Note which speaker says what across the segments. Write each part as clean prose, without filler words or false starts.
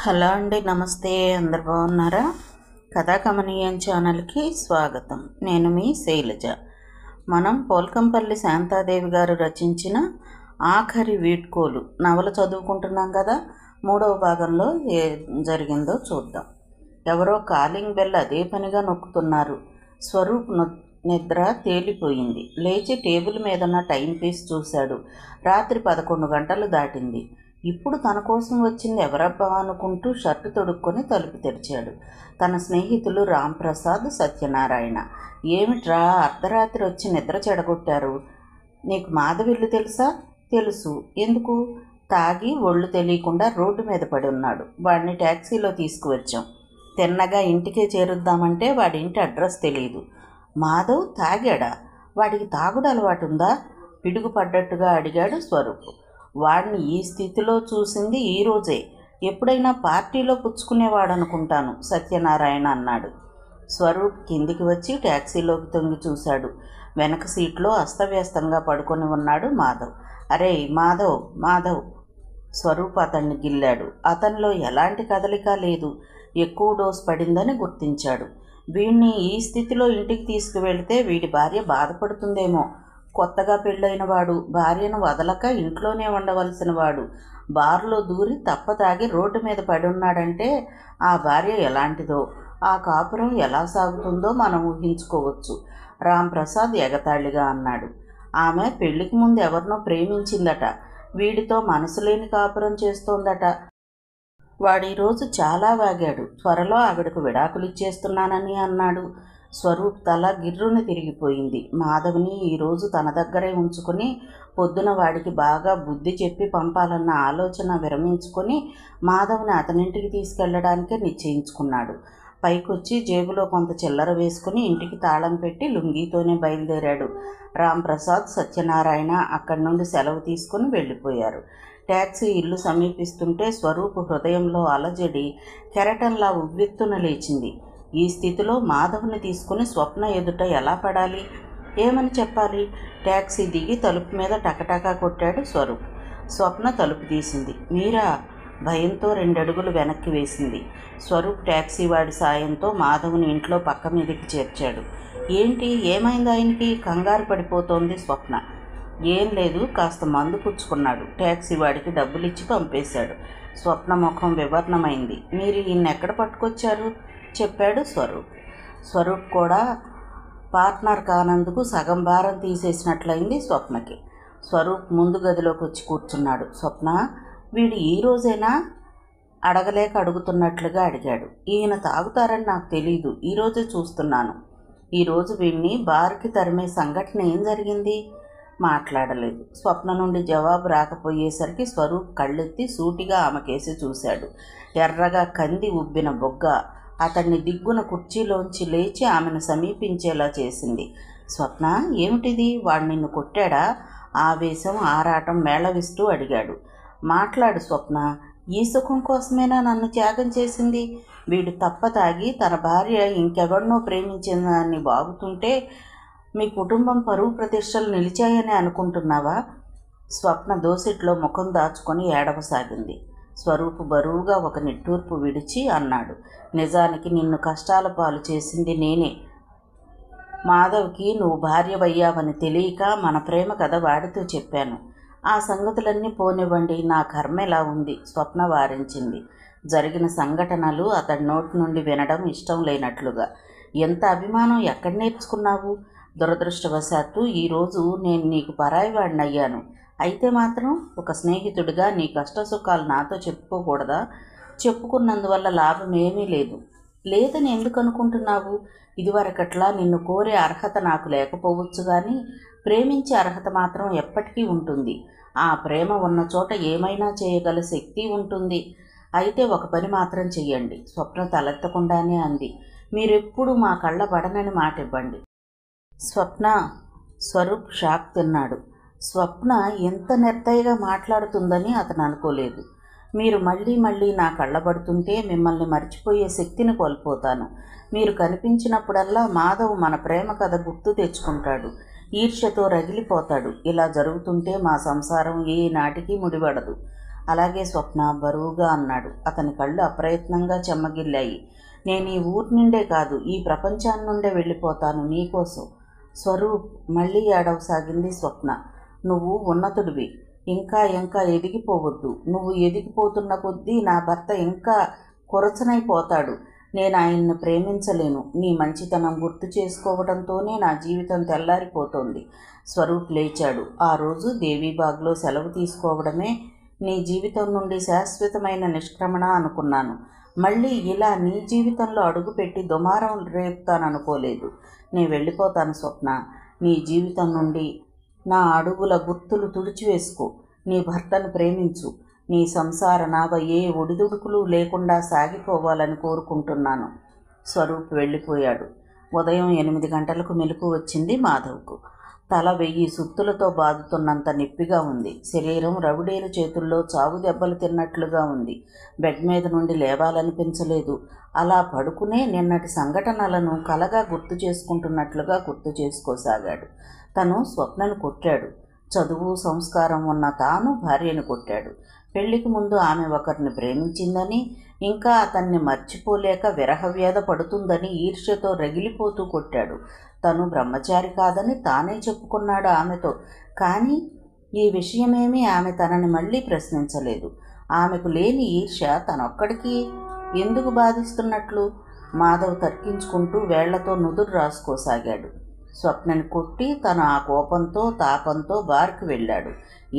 Speaker 1: Hello అండి, నమస్తే. అందరు బాగున్నారా? కథాకమనీయం ఛానల్కి స్వాగతం. నేను మీ శైలజ. మనం పోల్కంపల్లి శాంతాదేవి గారు రచించిన ఆఖరి వీడ్కోలు నవల చదువుకుంటున్నాం కదా. 3వ భాగంలో ఏం జరిగిందో చూద్దాం. ఎవరో కాలింగ్ బెల్ అదే పనిగా నొక్కుతున్నారు. స్వరూప్ నిద్ర తేలిపోయింది. లేచి టేబుల్ మీదన్న టైం పీస్ చూశాడు. రాత్రి 11 గంటలు దాటింది. ఇప్పుడు తన కోసం వచ్చింది ఎవరబ్బా అనుకుంటూ షర్టు తొడుక్కొని తలుపు తెరిచాడు. తన స్నేహితులు రాంప్రసాద్, సత్యనారాయణ. ఏమిట్రా, అర్ధరాత్రి వచ్చి నిద్ర చెడగొట్టారు? నీకు మాధవిల్లు తెలుసా? తెలుసు. ఎందుకు? తాగి ఒళ్ళు తెలియకుండా రోడ్డు మీద పడి ఉన్నాడు. వాడిని ట్యాక్సీలో తీసుకువచ్చాం. తిన్నగా ఇంటికే చేరుద్దామంటే వాడి ఇంటి అడ్రస్ తెలియదు. మాధవ్ తాగాడా? వాడికి తాగుడు అలవాటు ఉందా? పిడుగుపడ్డట్టుగా అడిగాడు స్వరూప్. వాడిని ఈ స్థితిలో చూసింది ఈరోజే. ఎప్పుడైనా పార్టీలో పుచ్చుకునేవాడనుకుంటాను, సత్యనారాయణ అన్నాడు. స్వరూప్ కిందికి వచ్చి ట్యాక్సీలోకి తొంగి చూశాడు. వెనక సీట్లో అస్తవ్యస్తంగా పడుకొని ఉన్నాడు మాధవ్. అరే మాధవ్, మాధవ్! స్వరూప్ అతన్ని గిల్లాడు. అతనిలో ఎలాంటి కదలిక లేదు. ఎక్కువ డోసు పడిందని గుర్తించాడు. వీడిని ఈ స్థితిలో ఇంటికి తీసుకువెళితే వీడి భార్య బాధపడుతుందేమో. కొత్తగా పెళ్ళైన వాడు, భార్యను వదలక ఇంట్లోనే ఉండవలసిన వాడు బార్లో దూరి తప్పతాగి రోడ్డు మీద పడి ఉన్నాడంటే ఆ భార్య ఎలాంటిదో, ఆ కాపురం ఎలా సాగుతుందో మనం ఊహించుకోవచ్చు. రాంప్రసాద్ ఎగతాళిగా అన్నాడు. ఆమె పెళ్లికి ముందు ఎవరినో ప్రేమించిందట. వీడితో మనసు లేని కాపురం చేస్తోందట. వాడీరోజు చాలా వాగాడు. త్వరలో ఆవిడకు విడాకులు ఇచ్చేస్తున్నానని అన్నాడు. స్వరూప్ తల గిర్రుని తిరిగిపోయింది. మాధవ్ని ఈరోజు తన దగ్గరే ఉంచుకొని పొద్దున వాడికి బాగా బుద్ధి చెప్పి పంపాలన్న ఆలోచన విరమించుకొని మాధవ్ని అతనింటికి తీసుకెళ్లడానికే నిశ్చయించుకున్నాడు. పైకొచ్చి జేబులో కొంత చిల్లర వేసుకుని ఇంటికి తాళం పెట్టి లుంగీతోనే బయలుదేరాడు. రాంప్రసాద్, సత్యనారాయణ అక్కడి నుండి సెలవు తీసుకుని వెళ్ళిపోయారు. ట్యాక్సీ ఇల్లు సమీపిస్తుంటే స్వరూప్ హృదయంలో అలజడి కెరటంలా ఉవ్వెత్తున లేచింది. ఈ స్థితిలో మాధవ్ని తీసుకుని స్వప్న ఎదుట ఎలా పడాలి? ఏమని చెప్పాలి? ట్యాక్సీ దిగి తలుపు మీద టకటకా కొట్టాడు స్వరూప్. స్వప్న తలుపు తీసింది. మీరా? భయంతో 2 అడుగులు వెనక్కి వేసింది. స్వరూప్ ట్యాక్సీ వాడి సాయంతో మాధవ్ని ఇంట్లో పక్క మీదకి చేర్చాడు. ఏంటి, ఏమైంది ఆయనకి? కంగారు పడిపోతోంది స్వప్న. ఏం లేదు, కాస్త మందు పుచ్చుకున్నాడు. ట్యాక్సీ వాడికి డబ్బులిచ్చి పంపేశాడు. స్వప్న ముఖం వివర్ణమైంది. మీరు ఈయన్నెక్కడ పట్టుకొచ్చారు? చెప్పాడు స్వరూప్. స్వరూప్ కూడా పార్ట్నర్ కానందుకు సగం భారం తీసేసినట్లయింది స్వప్నకి. స్వరూప్ ముందు గదిలోకి వచ్చి కూర్చున్నాడు. స్వప్న, వీడు ఈ రోజేనా? అడగలేక అడుగుతున్నట్లుగా అడిగాడు. ఈయన తాగుతారని నాకు తెలీదు, ఈరోజే చూస్తున్నాను. ఈరోజు వీడిని బార్కి తరిమే సంఘటన ఏం జరిగింది? మాట్లాడలేదు. స్వప్న నుండి జవాబు రాకపోయేసరికి స్వరూప్ కళ్ళెత్తి సూటిగా ఆమెకేసి చూశాడు. ఎర్రగా కంది ఉబ్బిన బొగ్గ అతన్ని దిగ్గున కుర్చీలోంచి లేచి ఆమెను సమీపించేలా చేసింది. స్వప్న, ఏమిటిది? వాడు నిన్ను కొట్టాడా? ఆవేశం, ఆరాటం మేళవిస్తూ అడిగాడు. మాట్లాడు స్వప్న. ఈ సుఖం కోసమేనా నన్ను త్యాగం చేసింది? వీడు తప్పతాగి తన భార్య ఇంకెవరినో ప్రేమించిందని బాగుతుంటే మీ కుటుంబం పరువు ప్రతిష్టలు నిలిచాయని అనుకుంటున్నావా? స్వప్న దోసిట్లో ముఖం దాచుకొని ఏడవసాగింది. స్వరూపు బరువుగా ఒక నిట్టూర్పు విడిచి అన్నాడు. నిజానికి నిన్ను కష్టాల పాలు చేసింది నేనే. మాధవ్కి నువ్వు భార్యవయ్యావని తెలియక మన ప్రేమ కథ వాడితో చెప్పాను. ఆ సంగతులన్నీ పోనివ్వండి, నా కర్మ ఎలా ఉంది, స్వప్న వారించింది. జరిగిన సంఘటనలు అతడి నోటి నుండి వినడం ఇష్టం లేనట్లుగా. ఎంత అభిమానం ఎక్కడ నేర్చుకున్నావు? దురదృష్టవశాత్తు ఈరోజు నేను నీకు పరాయివాడినయ్యాను. అయితే మాత్రం ఒక స్నేహితుడిగా నీ కష్టసుఖాలు నాతో చెప్పుకోకూడదా? చెప్పుకున్నందువల్ల లాభం ఏమీ లేదు. లేదని ఎందుకు అనుకుంటున్నావు? ఇదివరకట్లా నిన్ను కోరే అర్హత నాకు లేకపోవచ్చు, కానీ ప్రేమించే అర్హత మాత్రం ఎప్పటికీ ఉంటుంది. ఆ ప్రేమ ఉన్న చోట ఏమైనా చేయగల శక్తి ఉంటుంది. అయితే ఒక పని మాత్రం చెయ్యండి. స్వప్న తలెత్తకుండానే అంది. మీరెప్పుడు మా కళ్ళ పడనని మాట ఇవ్వండి. స్వప్న. స్వరూప్ షాక్ తిన్నాడు. స్వప్న ఎంత నిర్దయగా మాట్లాడుతుందని అతను అనుకోలేదు. మీరు మళ్ళీ మళ్ళీ నా కళ్ళబడుతుంటే మిమ్మల్ని మర్చిపోయే శక్తిని కోల్పోతాను. మీరు కనిపించినప్పుడల్లా మాధవ్ మన ప్రేమ కథ గుర్తు తెచ్చుకుంటాడు. ఈర్ష్యతో రగిలిపోతాడు. ఇలా జరుగుతుంటే మా సంసారం ఏ నాటికి ముడిపడదు. అలాగే స్వప్న బరువుగా అన్నాడు. అతని కళ్ళు అప్రయత్నంగా చెమ్మగిల్లాయి. నేను ఈ ఊరి నుండే కాదు, ఈ ప్రపంచాన్ని నుండే వెళ్ళిపోతాను నీకోసం. స్వరూప్, మళ్ళీ ఏడవసాగింది స్వప్న. నువ్వు ఉన్నతుడివి, ఇంకా ఇంకా ఎదిగిపోవద్దు. నువ్వు ఎదిగిపోతున్న కొద్దీ నా భర్త ఇంకా కొరచనైపోతాడు. నేను ఆయన్ని ప్రేమించలేను. నీ మంచితనం గుర్తు చేసుకోవడంతోనే నా జీవితం తెల్లారిపోతోంది. స్వరూప్ లేచాడు. ఆ రోజు దేవీబాగ్లో సెలవు తీసుకోవడమే నీ జీవితం నుండి శాశ్వతమైన నిష్క్రమణ అనుకున్నాను. మళ్ళీ ఇలా నీ జీవితంలో అడుగుపెట్టి దుమారం రేపుతాననుకోలేదు. నేను వెళ్ళిపోతాను స్వప్న. నీ జీవితం నుండి నా అడుగుల గుర్తులు తుడిచివేసుకో. నీ భర్తను ప్రేమించు. నీ సంసార నావ ఏ ఒడిదుడుకులు లేకుండా సాగిపోవాలని కోరుకుంటున్నాను. స్వరూప్ వెళ్ళిపోయాడు. ఉదయం 8 గంటలకు మెలకు వచ్చింది మాధవ్కు. తల 1000 సుత్తులతో బాదుతున్నంత నొప్పిగా ఉంది. శరీరం రవిడేలు చేతుల్లో చావు దెబ్బలు తిన్నట్లుగా ఉంది. బెడ్ మీద నుండి లేవాలనిపించలేదు. అలా పడుకునే నిన్నటి సంఘటనలను కలగా గుర్తు చేసుకుంటున్నట్లుగా గుర్తు చేసుకోసాగాడు. తను స్వప్నను కొట్టాడు. చదువు సంస్కారం ఉన్న తాను భార్యను కొట్టాడు. పెళ్లికి ముందు ఆమె ఒకరిని ప్రేమించిందని, ఇంకా అతన్ని మర్చిపోలేక విరహవ్యాధ పడుతుందని ఈర్ష్యతో రగిలిపోతూ కొట్టాడు. తను బ్రహ్మచారి కాదని తానే చెప్పుకున్నాడు ఆమెతో. కానీ ఈ విషయమేమీ ఆమె తనని మళ్ళీ ప్రశ్నించలేదు. ఆమెకు లేని ఈర్ష్య తనొక్కడికి ఎందుకు బాధిస్తున్నట్లు? మాధవ్ తర్కించుకుంటూ వేళ్లతో నుదురు రాసుకోసాగాడు. స్వప్నని కొట్టి తను ఆ కోపంతో తాపంతో బార్కి వెళ్ళాడు.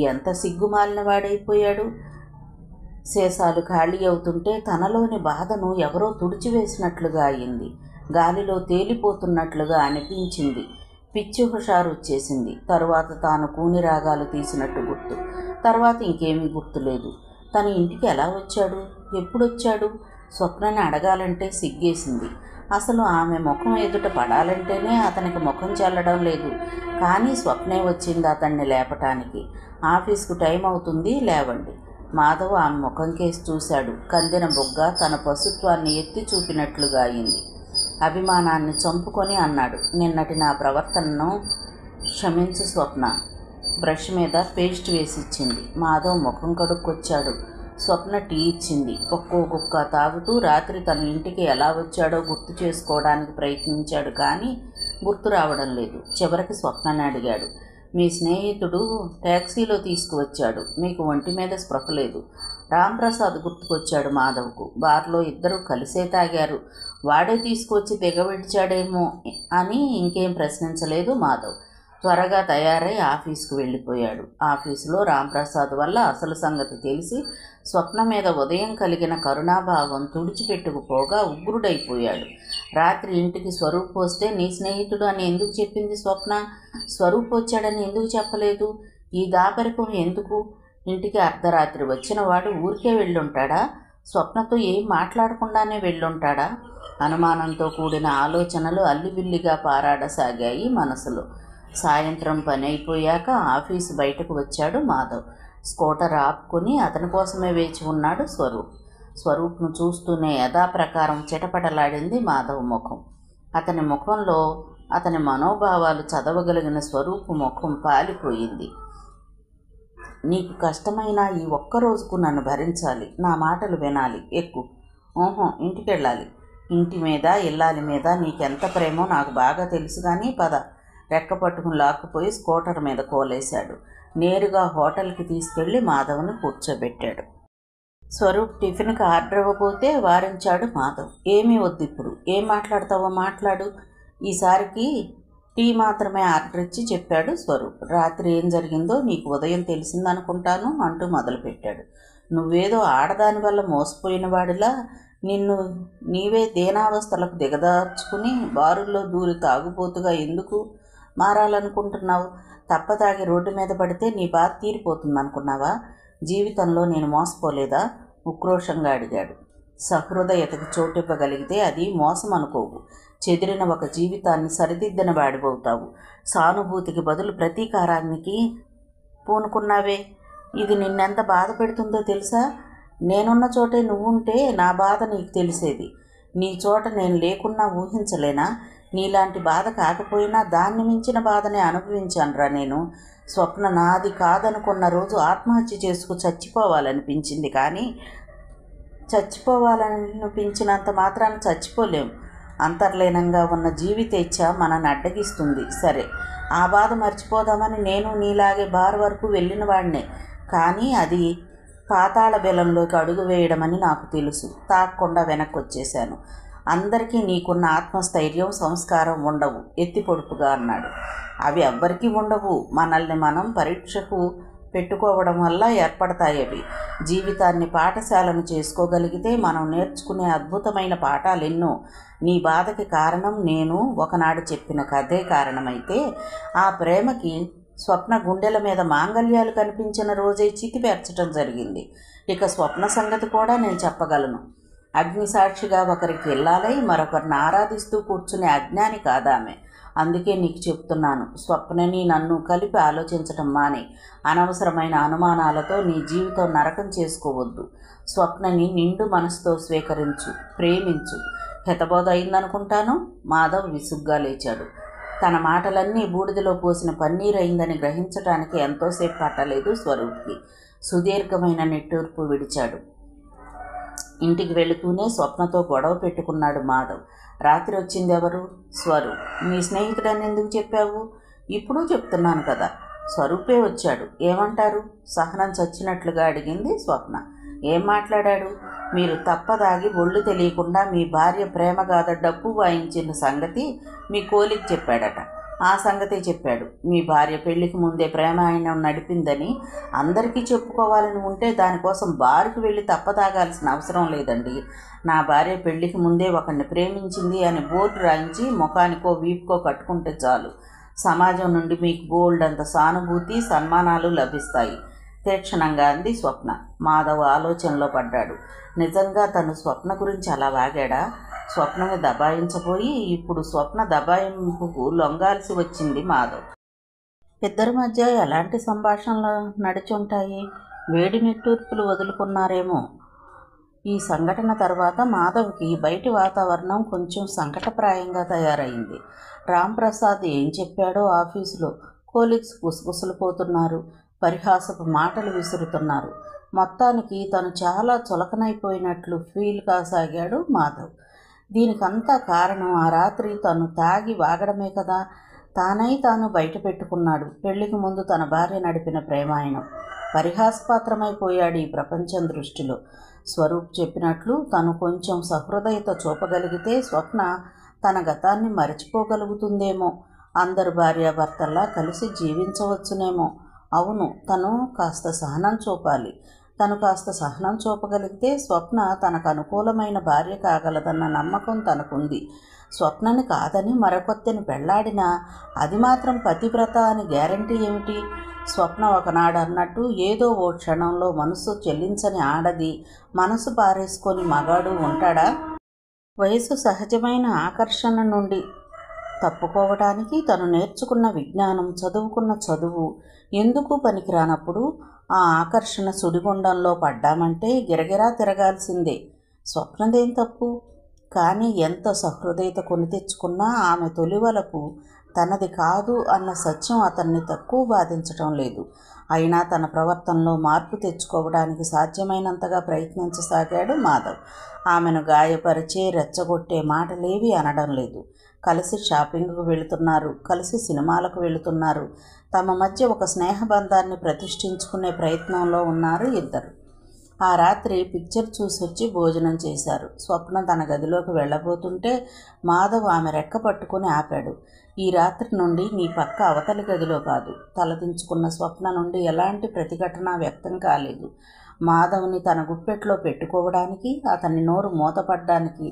Speaker 1: ఎంత సిగ్గుమాలిన వాడైపోయాడు. శేషాలు ఖాళీ అవుతుంటే తనలోని బాధను ఎవరో తుడిచివేసినట్లుగా అయింది. గాలిలో తేలిపోతున్నట్లుగా అనిపించింది. పిచ్చి హుషారు వచ్చేసింది. తరువాత తాను కూని రాగాలు తీసినట్టు గుర్తు. తర్వాత ఇంకేమీ గుర్తులేదు. తన ఇంటికి ఎలా వచ్చాడు? ఎప్పుడొచ్చాడు? స్వప్నని అడగాలంటే సిగ్గేసింది. అసలు ఆమె ముఖం ఎదుట పడాలంటేనే అతనికి ముఖం చెల్లడం లేదు. కానీ స్వప్నే వచ్చింది అతన్ని లేపటానికి. ఆఫీస్కు టైం అవుతుంది, లేవండి. మాధవ్ ఆమె ముఖం కేసి చూశాడు. కందిన బొగ్గ తన పశుత్వాన్ని ఎత్తి చూపినట్లుగా అయింది. అభిమానాన్ని చంపుకొని అన్నాడు, నిన్నటి నా ప్రవర్తనను క్షమించు స్వప్న. బ్రష్ మీద పేస్ట్ వేసిచ్చింది. మాధవ్ ముఖం కడుక్కొచ్చాడు. స్వప్న టీ ఇచ్చింది. ఒక్కో గుక్క తాగుతూ రాత్రి తన ఇంటికి ఎలా వచ్చాడో గుర్తు చేసుకోవడానికి ప్రయత్నించాడు. కానీ గుర్తు రావడం లేదు. చివరికి స్వప్నని అడిగాడు, మీ స్నేహితుడు ట్యాక్సీలో తీసుకువచ్చాడు, మీకు ఒంటి మీద స్పృహ లేదు. రాంప్రసాద్ గుర్తుకొచ్చాడు మాధవ్కు. బార్లో ఇద్దరు కలిసే తాగారు. వాడే తీసుకొచ్చి దిగవిడిచాడేమో అని ఇంకేం ప్రశ్నించలేదు మాధవ్. త్వరగా తయారై ఆఫీస్కు వెళ్ళిపోయాడు. ఆఫీసులో రాంప్రసాద్ వల్ల అసలు సంగతి తెలిసి స్వప్న మీద ఉదయం కలిగిన కరుణాభావం తుడిచిపెట్టుకుపోగా ఉగ్రుడైపోయాడు. రాత్రి ఇంటికి స్వరూప్ వస్తే నీ స్నేహితుడు అని ఎందుకు చెప్పింది స్వప్న? స్వరూప్ వచ్చాడని ఎందుకు చెప్పలేదు? ఈ దాపరికం ఎందుకు? ఇంటికి అర్ధరాత్రి వచ్చిన వాడు ఊరికే వెళ్ళుంటాడా? స్వప్నతో ఏం మాట్లాడకుండానే వెళ్ళుంటాడా? అనుమానంతో కూడిన ఆలోచనలు అల్లిబిల్లిగా పారాడసాగాయి మనసులో. సాయంత్రం పని అయిపోయాక ఆఫీసు బయటకు వచ్చాడు మాధవ్. స్కూటర్ ఆపుకొని అతని కోసమే వేచి ఉన్నాడు స్వరూప్. స్వరూప్ను చూస్తూనే యథాప్రకారం చిటపటలాడింది మాధవ్ ముఖం. అతని ముఖంలో అతని మనోభావాలు చదవగలిగిన స్వరూప్ ముఖం పాలిపోయింది. నీకు కష్టమైనా ఈ ఒక్కరోజుకు నన్ను భరించాలి. నా మాటలు వినాలి. ఎక్కు. ఓహో, ఇంటికెళ్ళాలి. ఇంటి మీద ఇల్లాలి మీద నీకెంత ప్రేమో నాకు బాగా తెలుసు. కానీ పద. రెక్క పట్టుకుని లాక్కుపోయి స్కూటర్ మీద కోలేశాడు. నేరుగా హోటల్కి తీసుకెళ్లి మాధవ్ని కూర్చోబెట్టాడు. స్వరూప్ టిఫిన్కి ఆర్డర్ ఇవ్వబోతే వారించాడు మాధవ్. ఏమీ వద్దు, ఇప్పుడు ఏం మాట్లాడతావో మాట్లాడు. ఈసారికి టీ మాత్రమే ఆర్డర్ ఇచ్చి చెప్పాడు స్వరూప్. రాత్రి ఏం జరిగిందో నీకు ఉదయం తెలిసిందనుకుంటాను అంటూ మొదలుపెట్టాడు. నువ్వేదో ఆడదాని వల్ల మోసపోయిన వాడిలా నిన్ను నీవే దీనావస్థలకు దిగదార్చుకుని బారుల్లో దూరి తాగుపోతుగా ఎందుకు మారాలనుకుంటున్నావు? తప్పతాగి రోడ్డు మీద పడితే నీ బాధ తీరిపోతుందనుకున్నావా? జీవితంలో నేను మోసపోలేదా? ఉక్రోషంగా అడిగాడు. సహృదయతకు చోటివ్వగలిగితే అది మోసం అనుకోవు. చెదిరిన ఒక జీవితాన్ని సరిదిద్దిన వాడిపోతావు. సానుభూతికి బదులు ప్రతీకారానికి పూనుకున్నావే. ఇది నిన్నెంత బాధ పెడుతుందో తెలుసా? నేనున్న చోటే నువ్వుంటే నా బాధ నీకు తెలిసేది. నీ చోట నేను లేకున్నా ఊహించలేనా? నీలాంటి బాధ కాకపోయినా దాన్ని మించిన బాధనే అనుభవించానురా నేను. స్వప్న నాది కాదనుకున్న రోజు ఆత్మహత్య చేసుకు చచ్చిపోవాలనిపించింది, కానీ చచ్చిపోవాలనిపించినంత మాత్రాన చచ్చిపోలేం. అంతర్లీనంగా ఉన్న జీవితేచ్ఛ మనల్ని అడ్డగిస్తుంది. సరే, ఆ బాధ మర్చిపోదామని నేను నీలాగే బార్ వరకు వెళ్ళిన వాడినే, కానీ అది పాతాళ బెలంలోకి అడుగు వేయడమని నాకు తెలుసు. తాక్కుండా వెనక్కి వచ్చేశాను. అందరికీ నీకున్న ఆత్మస్థైర్యం, సంస్కారం ఉండవు, ఎత్తి పొడుపుగా అన్నాడు. అవి ఎవ్వరికీ ఉండవు. మనల్ని మనం పరీక్షకు పెట్టుకోవడం వల్ల ఏర్పడతాయి అవి. జీవితాన్ని పాఠశాలను చేసుకోగలిగితే మనం నేర్చుకునే అద్భుతమైన పాఠాలు ఎన్నో. నీ బాధకి కారణం నేను ఒకనాడు చెప్పిన కథే కారణమైతే, ఆ ప్రేమకి స్వప్న గుండెల మీద మాంగల్యాలు కనిపించిన రోజే చితిపేర్చడం జరిగింది. ఇక స్వప్న సంగతి కూడా నేను చెప్పగలను. అగ్నిసాక్షిగా ఒకరికి ఇల్లాలై మరొకరిని ఆరాధిస్తూ కూర్చునే అజ్ఞాని కాదామె. అందుకే నీకు చెప్తున్నాను, స్వప్నని నన్ను కలిపి ఆలోచించటం మానే. అనవసరమైన అనుమానాలతో నీ జీవితం నరకం చేసుకోవద్దు. స్వప్నని నిండు మనసుతో స్వీకరించు, ప్రేమించు. హితబోధ అయిందనుకుంటాను. మాధవ్ విసుగ్గా లేచాడు. తన మాటలన్నీ బూడిదలో పోసిన పన్నీర్ అయిందని గ్రహించటానికి ఎంతోసేపు పట్టలేదు స్వరూప్కి. సుదీర్ఘమైన నిట్టూర్పు విడిచాడు. ఇంటికి వెళుతూనే స్వప్నతో గొడవ పెట్టుకున్నాడు మాధవ్. రాత్రి వచ్చింది ఎవరు? స్వరూప్. నీ స్నేహితుడని ఎందుకు చెప్పావు? ఇప్పుడు చెప్తున్నాను కదా. స్వరూపే వచ్చాడు. ఏమంటారు? సహనం చచ్చినట్లుగా అడిగింది స్వప్న. ఏం మాట్లాడాడు? మీరు తప్పదాగి ఒళ్ళు తెలియకుండా మీ భార్య ప్రేమగాథ డప్పు వాయించిన సంగతి మీ కోలికి చెప్పాడట. ఆ సంగతే చెప్పాడు. మీ భార్య పెళ్లికి ముందే ప్రేమ ఆయన నడిపిందని అందరికీ చెప్పుకోవాలని ఉంటే దానికోసం బారుకు వెళ్ళి తప్పదాగాల్సిన అవసరం లేదండి. నా భార్య పెళ్లికి ముందే ఒకరిని ప్రేమించింది అని బోర్డు రాయించి ముఖానికో వీపుకో కట్టుకుంటే చాలు. సమాజం నుండి మీకు బోల్డ్ అంత సానుభూతి, సన్మానాలు లభిస్తాయి. తీక్షణంగా అంది స్వప్న. మాధవ్ ఆలోచనలో పడ్డాడు. నిజంగా తను స్వప్న గురించి అలా వాగాడా? స్వప్నని దబాయించబోయి ఇప్పుడు స్వప్న దబాయింపుకు లొంగాల్సి వచ్చింది మాధవ్. ఇద్దరి మధ్య ఎలాంటి సంభాషణలు నడిచుంటాయి? వేడి నిట్టూర్పులు వదులుకున్నారేమో. ఈ సంఘటన తర్వాత మాధవ్కి బయటి వాతావరణం కొంచెం సంకటప్రాయంగా తయారైంది. రాంప్రసాద్ ఏం చెప్పాడో ఆఫీసులో కోలీగ్స్ గుసగుసలు పోతున్నారు, పరిహాసపు మాటలు విసురుతున్నారు. మొత్తానికి తను చాలా చులకనైపోయినట్లు ఫీల్ కాసాగాడు మాధవ్. దీనికంతా కారణం ఆ రాత్రి తను తాగి వాగడమే కదా. తానై తాను బయట పెట్టుకున్నాడు. పెళ్లికి ముందు తన భార్య నడిపిన ప్రేమాయణం. పరిహాసపాత్రమైపోయాడు ఈ ప్రపంచం దృష్టిలో. స్వరూప్ చెప్పినట్లు తను కొంచెం సహృదయత చూపగలిగితే స్వప్న తన గతాన్ని మరచిపోగలుగుతుందేమో. అందరు భార్యాభర్తల్లా కలిసి జీవించవచ్చునేమో. అవును, తను కాస్త సహనం చూపాలి. తను కాస్త సహనం చూపగలిగితే స్వప్న తనకు అనుకూలమైన భార్య కాగలదన్న నమ్మకం తనకుంది. స్వప్నని కాదని మరొకత్తెని పెళ్లాడినా అది మాత్రం పతివ్రత అని గ్యారంటీ ఏమిటి? స్వప్న ఒకనాడు అన్నట్టు ఏదో ఓ క్షణంలో మనసు చెల్లించని ఆడది, మనసు పారేసుకొని మగాడు ఉంటాడా? వయసు సహజమైన ఆకర్షణ నుండి తప్పుకోవడానికి తను నేర్చుకున్న విజ్ఞానం, చదువుకున్న చదువు ఎందుకు పనికిరానప్పుడు ఆ ఆకర్షణ సుడిగుండంలో పడ్డామంటే గిరగిరా తిరగాల్సిందే. స్వప్నదేం తప్పు? కానీ ఎంత సహృదయత కొని తెచ్చుకున్నా ఆమె తొలివలపు తనది కాదు అన్న సత్యం అతన్ని తక్కువ బాధించటం లేదు. అయినా తన ప్రవర్తనలో మార్పు తెచ్చుకోవడానికి సాధ్యమైనంతగా ప్రయత్నించసాగాడు మాధవ్. ఆమెను గాయపరిచే, రెచ్చగొట్టే మాటలేవి అనడం లేదు. కలిసి షాపింగ్కు వెళుతున్నారు, కలిసి సినిమాలకు వెళుతున్నారు. తమ మధ్య ఒక స్నేహబంధాన్ని ప్రతిష్ఠించుకునే ప్రయత్నంలో ఉన్నారు ఇద్దరు. ఆ రాత్రి పిక్చర్ చూసొచ్చి భోజనం చేశారు. స్వప్న తన గదిలోకి వెళ్ళబోతుంటే మాధవ్ ఆమె రెక్క పట్టుకుని ఆపాడు. ఈ రాత్రి నుండి నీ పక్క అవతలి గదిలో కాదు. తలదించుకున్న స్వప్న నుండి ఎలాంటి ప్రతిఘటన వ్యక్తం కాలేదు. మాధవ్ని తన గుప్పెట్లో పెట్టుకోవడానికి, అతని నోరు మూతపడ్డానికి,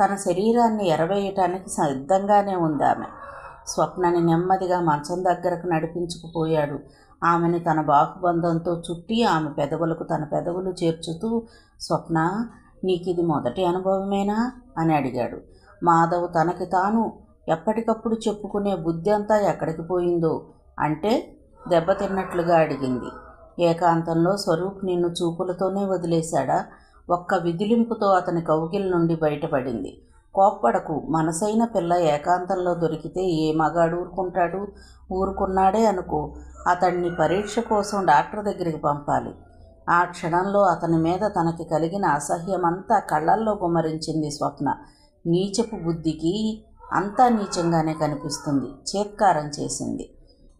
Speaker 1: తన శరీరాన్ని ఎరవేయటానికి సిద్ధంగానే ఉంది ఆమె. స్వప్నని నెమ్మదిగా మంచం దగ్గరకు నడిపించుకుపోయాడు. ఆమెని తన బాహుబంధంతో చుట్టి ఆమె పెదవులకు తన పెదవులు చేర్చుతూ, స్వప్న, నీకిది మొదటి అనుభవమేనా అని అడిగాడు. మాధవ్ తనకి తాను ఎప్పటికప్పుడు చెప్పుకునే బుద్ధి అంతా ఎక్కడికి పోయిందో అంటే దెబ్బతిన్నట్లుగా అడిగింది. ఏకాంతంలో స్వరూప్ నిన్ను చూపులతోనే వదిలేశాడా? ఒక్క విదిలింపుతో అతని కౌగిలి నుండి బయటపడింది. కోప్పడకు. మనసైన పిల్ల ఏకాంతంలో దొరికితే ఏ మగాడు ఊరుకుంటాడు? ఊరుకున్నాడే అనుకో, అతన్ని పరీక్ష కోసం డాక్టర్ దగ్గరికి పంపాలి. ఆ క్షణంలో అతని మీద తనకి కలిగిన అసహ్యమంతా కళ్ళల్లో గుమ్మరించింది స్వప్న. నీచపు బుద్ధికి అంతా నీచంగానే కనిపిస్తుంది. చేత్కారం చేసింది.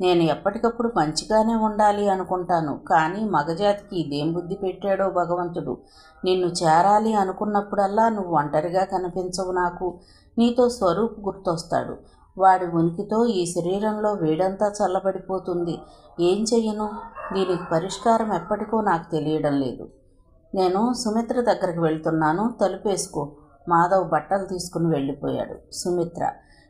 Speaker 1: నేను ఎప్పటికప్పుడు మంచిగానే ఉండాలి అనుకుంటాను, కానీ మగజాతికి ఇదేం బుద్ధి పెట్టాడో భగవంతుడు. నిన్ను చేరాలి అనుకున్నప్పుడల్లా నువ్వు ఒంటరిగా కనిపించవు నాకు. నీతో స్వరూప్ గుర్తొస్తాడు. వాడి ఉనికితో ఈ శరీరంలో వేడంతా చల్లబడిపోతుంది. ఏం చెయ్యను? దీనికి పరిష్కారం ఎప్పటికో నాకు తెలియడం లేదు. నేను సుమిత్ర దగ్గరికి వెళ్తున్నాను, తలుపేసుకో. మాధవ్ బట్టలు తీసుకుని వెళ్ళిపోయాడు. సుమిత్ర.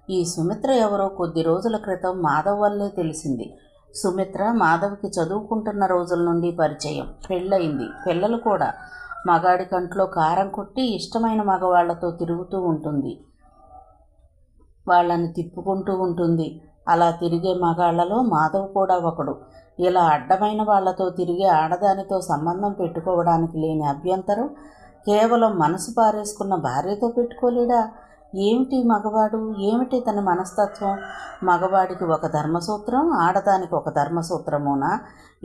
Speaker 1: ఈ సుమిత్ర ఎవరో కొద్ది రోజుల క్రితం మాధవ్ వల్లే తెలిసింది. సుమిత్ర మాధవ్కి చదువుకుంటున్న రోజుల నుండి పరిచయం. పెళ్ళయింది, పిల్లలు కూడా. మగాడి కంట్లో కారం కొట్టి ఇష్టమైన మగవాళ్లతో తిరుగుతూ ఉంటుంది, వాళ్ళని తిప్పుకుంటూ ఉంటుంది. అలా తిరిగే మగాళ్లలో మాధవ్ కూడా ఒకడు. ఇలా అడ్డమైన వాళ్లతో తిరిగే ఆడదానితో సంబంధం పెట్టుకోవడానికి లేని అభ్యంతరం కేవలం మనసు పారేసుకున్న భార్యతో పెట్టుకోలేడా? ఏమిటి మగవాడు? ఏమిటి తన మనస్తత్వం? మగవాడికి ఒక ధర్మసూత్రం, ఆడదానికి ఒక ధర్మసూత్రమోనా?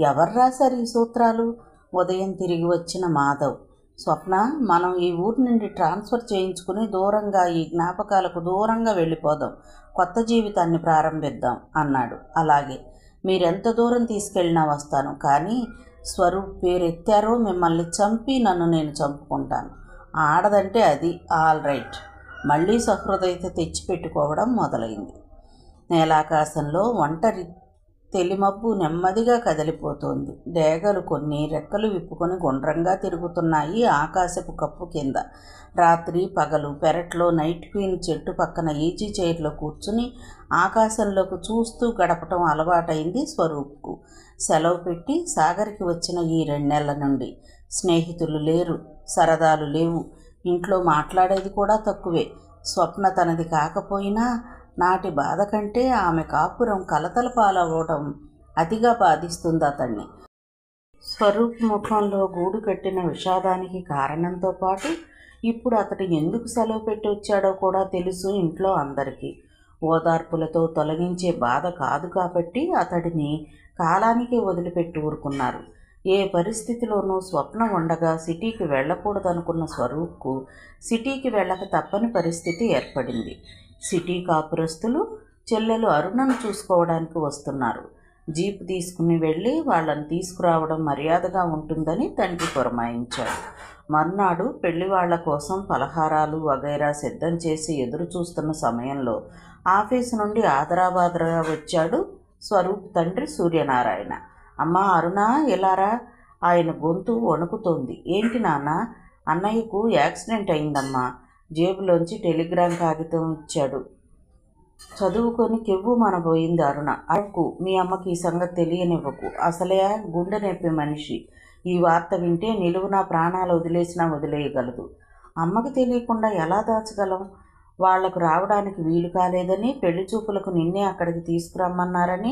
Speaker 1: ఎవరు రాశారు ఈ సూత్రాలు? ఉదయం తిరిగి వచ్చిన మాధవ్. స్వప్న, మనం ఈ ఊరి నుండి ట్రాన్స్ఫర్ చేయించుకుని దూరంగా, ఈ జ్ఞాపకాలకు దూరంగా వెళ్ళిపోదాం, కొత్త జీవితాన్ని ప్రారంభిద్దాం అన్నాడు. అలాగే, మీరెంత దూరం తీసుకెళ్ళినా వస్తాను, కానీ స్వరూప్ పేరెత్తారో మిమ్మల్ని చంపి నన్ను నేను చంపుకుంటాను. ఆడదంటే అది. All right. మళ్ళీ సహృదయత తెచ్చిపెట్టుకోవడం మొదలైంది. నేలాకాశంలో ఒంటరి తెలిమబ్బు నెమ్మదిగా కదిలిపోతోంది. డేగలు కొన్ని రెక్కలు విప్పుకొని గుండ్రంగా తిరుగుతున్నాయి ఆకాశపు కప్పు కింద. రాత్రి పగలు పెరట్లో నైట్ క్వీన్ చెట్టు పక్కన ఈజీ చైర్లో కూర్చుని ఆకాశంలోకి చూస్తూ గడపటం అలవాటైంది స్వరూప్కు. సెలవు పెట్టి సాగర్కి వచ్చిన ఈ 2 నెలల నుండి స్నేహితులు లేరు, సరదాలు లేవు, ఇంట్లో మాట్లాడేది కూడా తక్కువే. స్వప్న తనది కాకపోయినా నాటి బాధ కంటే ఆమె కాపురం కలతల పాలవడం అతిగా బాధిస్తుంది అతన్ని. స్వరూప్ ముఖంలో గూడు కట్టిన విషాదానికి కారణంతో పాటు ఇప్పుడు అతడు ఎందుకు సెలవు పెట్టి వచ్చాడో కూడా తెలుసు ఇంట్లో అందరికీ. ఓదార్పులతో తొలగించే బాధ కాదు కాబట్టి అతడిని కాలానికి వదిలిపెట్టి ఊరుకున్నారు. ఏ పరిస్థితిలోనూ స్వప్న ఉండగా సిటీకి వెళ్ళకూడదనుకున్న స్వరూప్కు సిటీకి వెళ్ళక తప్పని పరిస్థితి ఏర్పడింది. సిటీ కాపురస్తులు చెల్లెలు అరుణను చూసుకోవడానికి వస్తున్నారు. జీప్ తీసుకుని వెళ్ళి వాళ్ళని తీసుకురావడం మర్యాదగా ఉంటుందని తండ్రి పురమాయించాడు. మర్నాడు పెళ్లివాళ్ల కోసం పలహారాలు వగైరా సిద్ధం చేసి ఎదురు చూస్తున్న సమయంలో ఆఫీసు నుండి ఆదరాబాదరా వచ్చాడు స్వరూప్ తండ్రి సూర్యనారాయణ. అమ్మా అరుణ, ఇలారా. ఆయన గొంతు వణుకుతోంది. ఏంటి నాన్న? అన్నయ్యకు యాక్సిడెంట్ అయిందమ్మా. జేబులోంచి టెలిగ్రామ్ కాగితం ఇచ్చాడు. చదువుకొని కెవ్వు మనబోయింది అరుణ. అరకు మీ అమ్మకి ఈ సంగతి తెలియనివ్వకు. అసలే గుండె నొప్పి మనిషి. ఈ వార్త వింటే నిలువునా ప్రాణాలు వదిలేసినా వదిలేయగలదు. అమ్మకి తెలియకుండా ఎలా దాచగలం? వాళ్లకు రావడానికి వీలు కాలేదని, పెళ్లి చూపులకు నిన్నే అక్కడికి తీసుకురమ్మన్నారని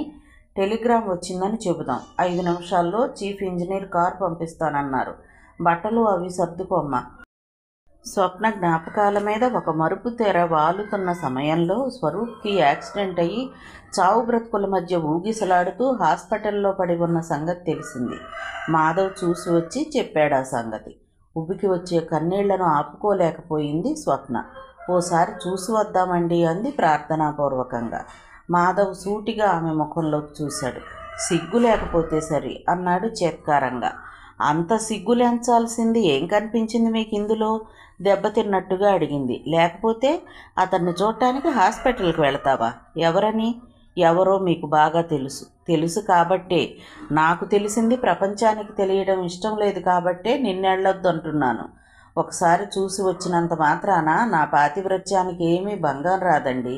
Speaker 1: టెలిగ్రామ్ వచ్చిందని చెబుదాం. 5 నిమిషాల్లో చీఫ్ ఇంజనీర్ కారు పంపిస్తానన్నారు. బట్టలు అవి సర్దుకోమ్మ. స్వప్న జ్ఞాపకాల మీద ఒక మరుపు తెర వాలుతున్న సమయంలో స్వరూప్కి యాక్సిడెంట్ అయ్యి చావు బ్రతుకుల మధ్య ఊగిసలాడుతూ హాస్పిటల్లో పడి ఉన్న సంగతి తెలిసింది. మాధవ్ చూసి వచ్చి చెప్పాడు ఆ సంగతి. ఉబ్బికి వచ్చే కన్నీళ్లను ఆపుకోలేకపోయింది స్వప్న. ఓసారి చూసి వద్దామండి అంది ప్రార్థనాపూర్వకంగా. మాధవ్ సూటిగా ఆమె ముఖంలోకి చూశాడు. సిగ్గు లేకపోతే సరి అన్నాడు చేత్కారంగా. అంత సిగ్గులెంచాల్సింది ఏం కనిపించింది మీకు ఇందులో? దెబ్బతిన్నట్టుగా అడిగింది. లేకపోతే అతన్ని చూడటానికి హాస్పిటల్కి వెళతావా? ఎవరని? ఎవరో మీకు బాగా తెలుసు కాబట్టే. నాకు తెలిసింది ప్రపంచానికి తెలియడం ఇష్టం లేదు కాబట్టే నిన్నెళ్ళొద్దు అంటున్నాను. ఒకసారి చూసి వచ్చినంత మాత్రాన నా పాతివ్రత్యానికి ఏమీ భంగం రాదండి.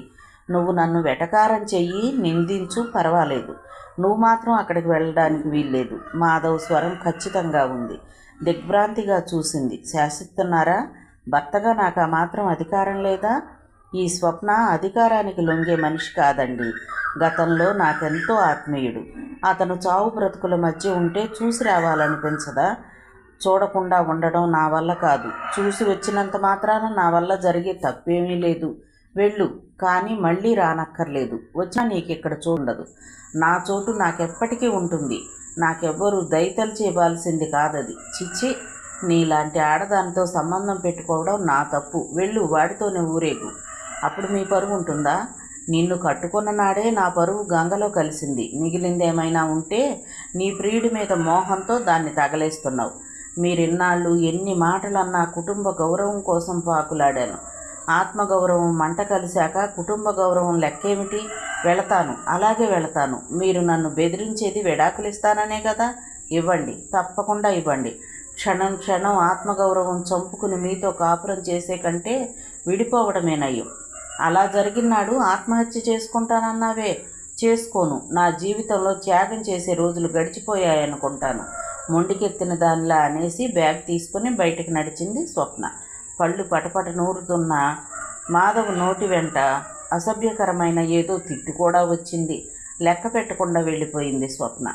Speaker 1: నువ్వు నన్ను వెటకారం చెయ్యి, నిందించు, పర్వాలేదు. నువ్వు మాత్రం అక్కడికి వెళ్ళడానికి వీల్లేదు. మాధవ్ స్వరం ఖచ్చితంగా ఉంది. దిగ్భ్రాంతిగా చూసింది. శాసిస్తున్నారా? భర్తగా నాకు ఆ మాత్రం అధికారం లేదా? ఈ స్వప్న అధికారానికి లొంగే మనిషి కాదండి. గతంలో నాకెంతో ఆత్మీయుడు. అతను చావు బ్రతుకుల మధ్య ఉంటే చూసి రావాలనిపించదా? చూడకుండా ఉండడం నా వల్ల కాదు. చూసి వచ్చినంత మాత్రాన నా వల్ల జరిగే తప్పేమీ లేదు. వెళ్ళు, కానీ మళ్ళీ రానక్కర్లేదు. వచ్చినా నీకిక్కడ చూడదు. నా చోటు నాకెప్పటికీ ఉంటుంది. నాకెవ్వరూ దయతలిచేవాల్సింది కాదది. చిచ్చి, నీలాంటి ఆడదానితో సంబంధం పెట్టుకోవడం నా తప్పు. వెళ్ళు, వాడితోనే ఊరేగు. అప్పుడు మీ పరువు ఉంటుందా? నిన్ను కట్టుకున్న నాడే నా పరువు గంగలో కలిసింది. మిగిలిందేమైనా ఉంటే నీ ప్రియుడి మీద మోహంతో దాన్ని తగలేస్తున్నావు. మీరిన్నాళ్ళు ఎన్ని మాటలన్నా కుటుంబ గౌరవం కోసం పాకులాడాను. ఆత్మగౌరవం మంట కలిశాక కుటుంబ గౌరవం లెక్కేమిటి? వెళతాను, అలాగే వెళతాను. మీరు నన్ను బెదిరించేది విడాకులు ఇస్తాననే కదా? ఇవ్వండి, తప్పకుండా ఇవ్వండి. క్షణం క్షణం ఆత్మగౌరవం చంపుకుని మీతో కాపురం చేసే కంటే విడిపోవడమే నయం. అలా జరిగినాడు ఆత్మహత్య చేసుకుంటానన్నావే. చేసుకోను. నా జీవితంలో త్యాగం చేసే రోజులు గడిచిపోయాయనుకుంటాను. మొండికెత్తిన దానిలా అనేసి బ్యాగ్ తీసుకుని బయటికి నడిచింది స్వప్న. పళ్ళు పటపట నూరుతున్న మాధవ్ నోటి వెంట అసభ్యకరమైన ఏదో తిట్టు కూడా వచ్చింది. లెక్క పెట్టకుండా వెళ్ళిపోయింది స్వప్న.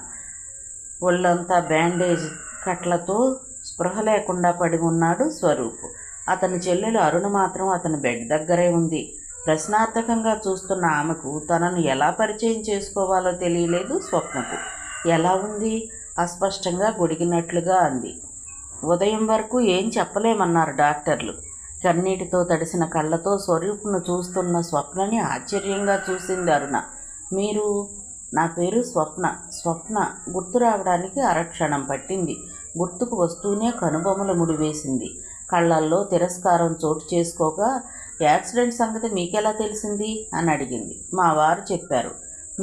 Speaker 1: ఒళ్ళంతా బ్యాండేజ్ కట్లతో స్పృహ లేకుండా పడి ఉన్నాడు స్వరూప్. అతని చెల్లెలు అరుణ మాత్రం అతని బెడ్ దగ్గరే ఉంది. ప్రశ్నార్థకంగా చూస్తున్న ఆమెకు తనను ఎలా పరిచయం చేసుకోవాలో తెలియలేదు స్వప్నకు. ఎలా ఉంది? అస్పష్టంగా గొడిగినట్లుగా అంది. ఉదయం వరకు ఏం చెప్పలేమన్నారు డాక్టర్లు. కన్నీటితో తడిసిన కళ్ళతో స్వరూప్ను చూస్తున్న స్వప్నని ఆశ్చర్యంగా చూసింది అరుణ. మీరు? నా పేరు స్వప్న. స్వప్న గుర్తు రావడానికి అరక్షణం పట్టింది. గుర్తుకు వస్తూనే కనుబొమ్మలు ముడివేసింది. కళ్ళల్లో తిరస్కారం చోటు చేసుకోగా, యాక్సిడెంట్ సంగతి మీకెలా తెలిసింది అని అడిగింది. మా వారు చెప్పారు.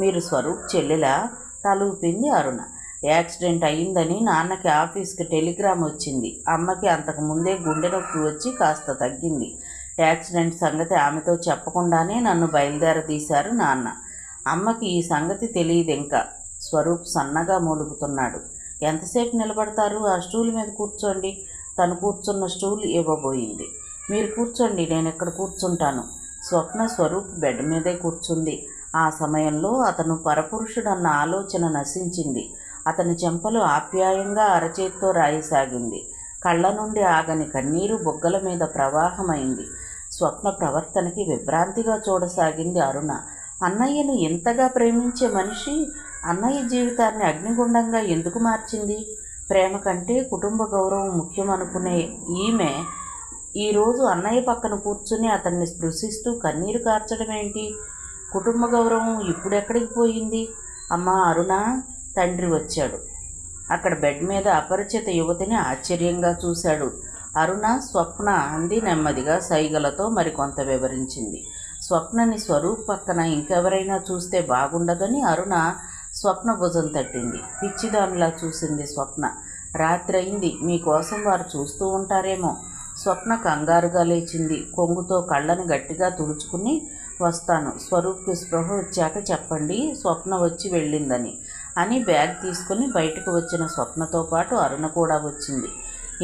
Speaker 1: మీరు స్వరూప్ చెల్లెలా? తలూపింది అరుణ. యాక్సిడెంట్ అయ్యిందని నాన్నకి ఆఫీస్కి టెలిగ్రామ్ వచ్చింది. అమ్మకి అంతకు ముందే గుండె నొప్పి వచ్చి కాస్త తగ్గింది. యాక్సిడెంట్ సంగతి ఆమెతో చెప్పకుండానే నన్ను బయలుదేరదీశారు నాన్న. అమ్మకి ఈ సంగతి తెలియదు ఇంకా. స్వరూప్ సన్నగా మూలుగుతున్నాడు. ఎంతసేపు నిలబడతారు? ఆ స్టూల్ మీద కూర్చోండి. తను కూర్చున్న స్టూల్ ఇవ్వబోయింది. మీరు కూర్చోండి, నేను ఇక్కడ కూర్చుంటాను. స్వప్న స్వరూప్ బెడ్ మీదే కూర్చుంది. ఆ సమయంలో అతను పరపురుషుడన్న ఆలోచన నశించింది. అతని చెంపలు ఆప్యాయంగా అరచేత్తో రాయసాగింది. కళ్ళ నుండి ఆగని కన్నీరు బొగ్గల మీద ప్రవాహమైంది. స్వప్న ప్రవర్తనకి విభ్రాంతిగా చూడసాగింది అరుణ. అన్నయ్యను ఎంతగా ప్రేమించే మనిషి అన్నయ్య జీవితాన్ని అగ్నిగుండంగా ఎందుకు మార్చింది? ప్రేమ కంటే కుటుంబ గౌరవం ముఖ్యమనుకునే ఈమె ఈరోజు అన్నయ్య పక్కన కూర్చుని అతన్ని స్పృశిస్తూ కన్నీరు కార్చడం ఏంటి? కుటుంబ గౌరవం ఇప్పుడెక్కడికి పోయింది? అమ్మా అరుణ, తండ్రి వచ్చాడు. అక్కడ బెడ్ మీద అపరిచిత యువతిని ఆశ్చర్యంగా చూశాడు. అరుణ, స్వప్న అంది నెమ్మదిగా సైగలతో మరికొంత వివరించింది. స్వప్నని స్వరూప్ పక్కన ఇంకెవరైనా చూస్తే బాగుండదని అరుణ స్వప్న భుజం తట్టింది. పిచ్చిదానిలా చూసింది స్వప్న. రాత్రి అయింది, మీకోసం వారు చూస్తూ ఉంటారేమో. స్వప్న కంగారుగా లేచింది. కొంగుతో కళ్ళను గట్టిగా తుడుచుకుని, వస్తాను, స్వరూప్కి స్పృహ వచ్చాక చెప్పండి స్వప్న వచ్చి వెళ్ళిందని అని బ్యాగ్ తీసుకుని బయటకు వచ్చిన స్వప్నతో పాటు అరుణ కూడా వచ్చింది.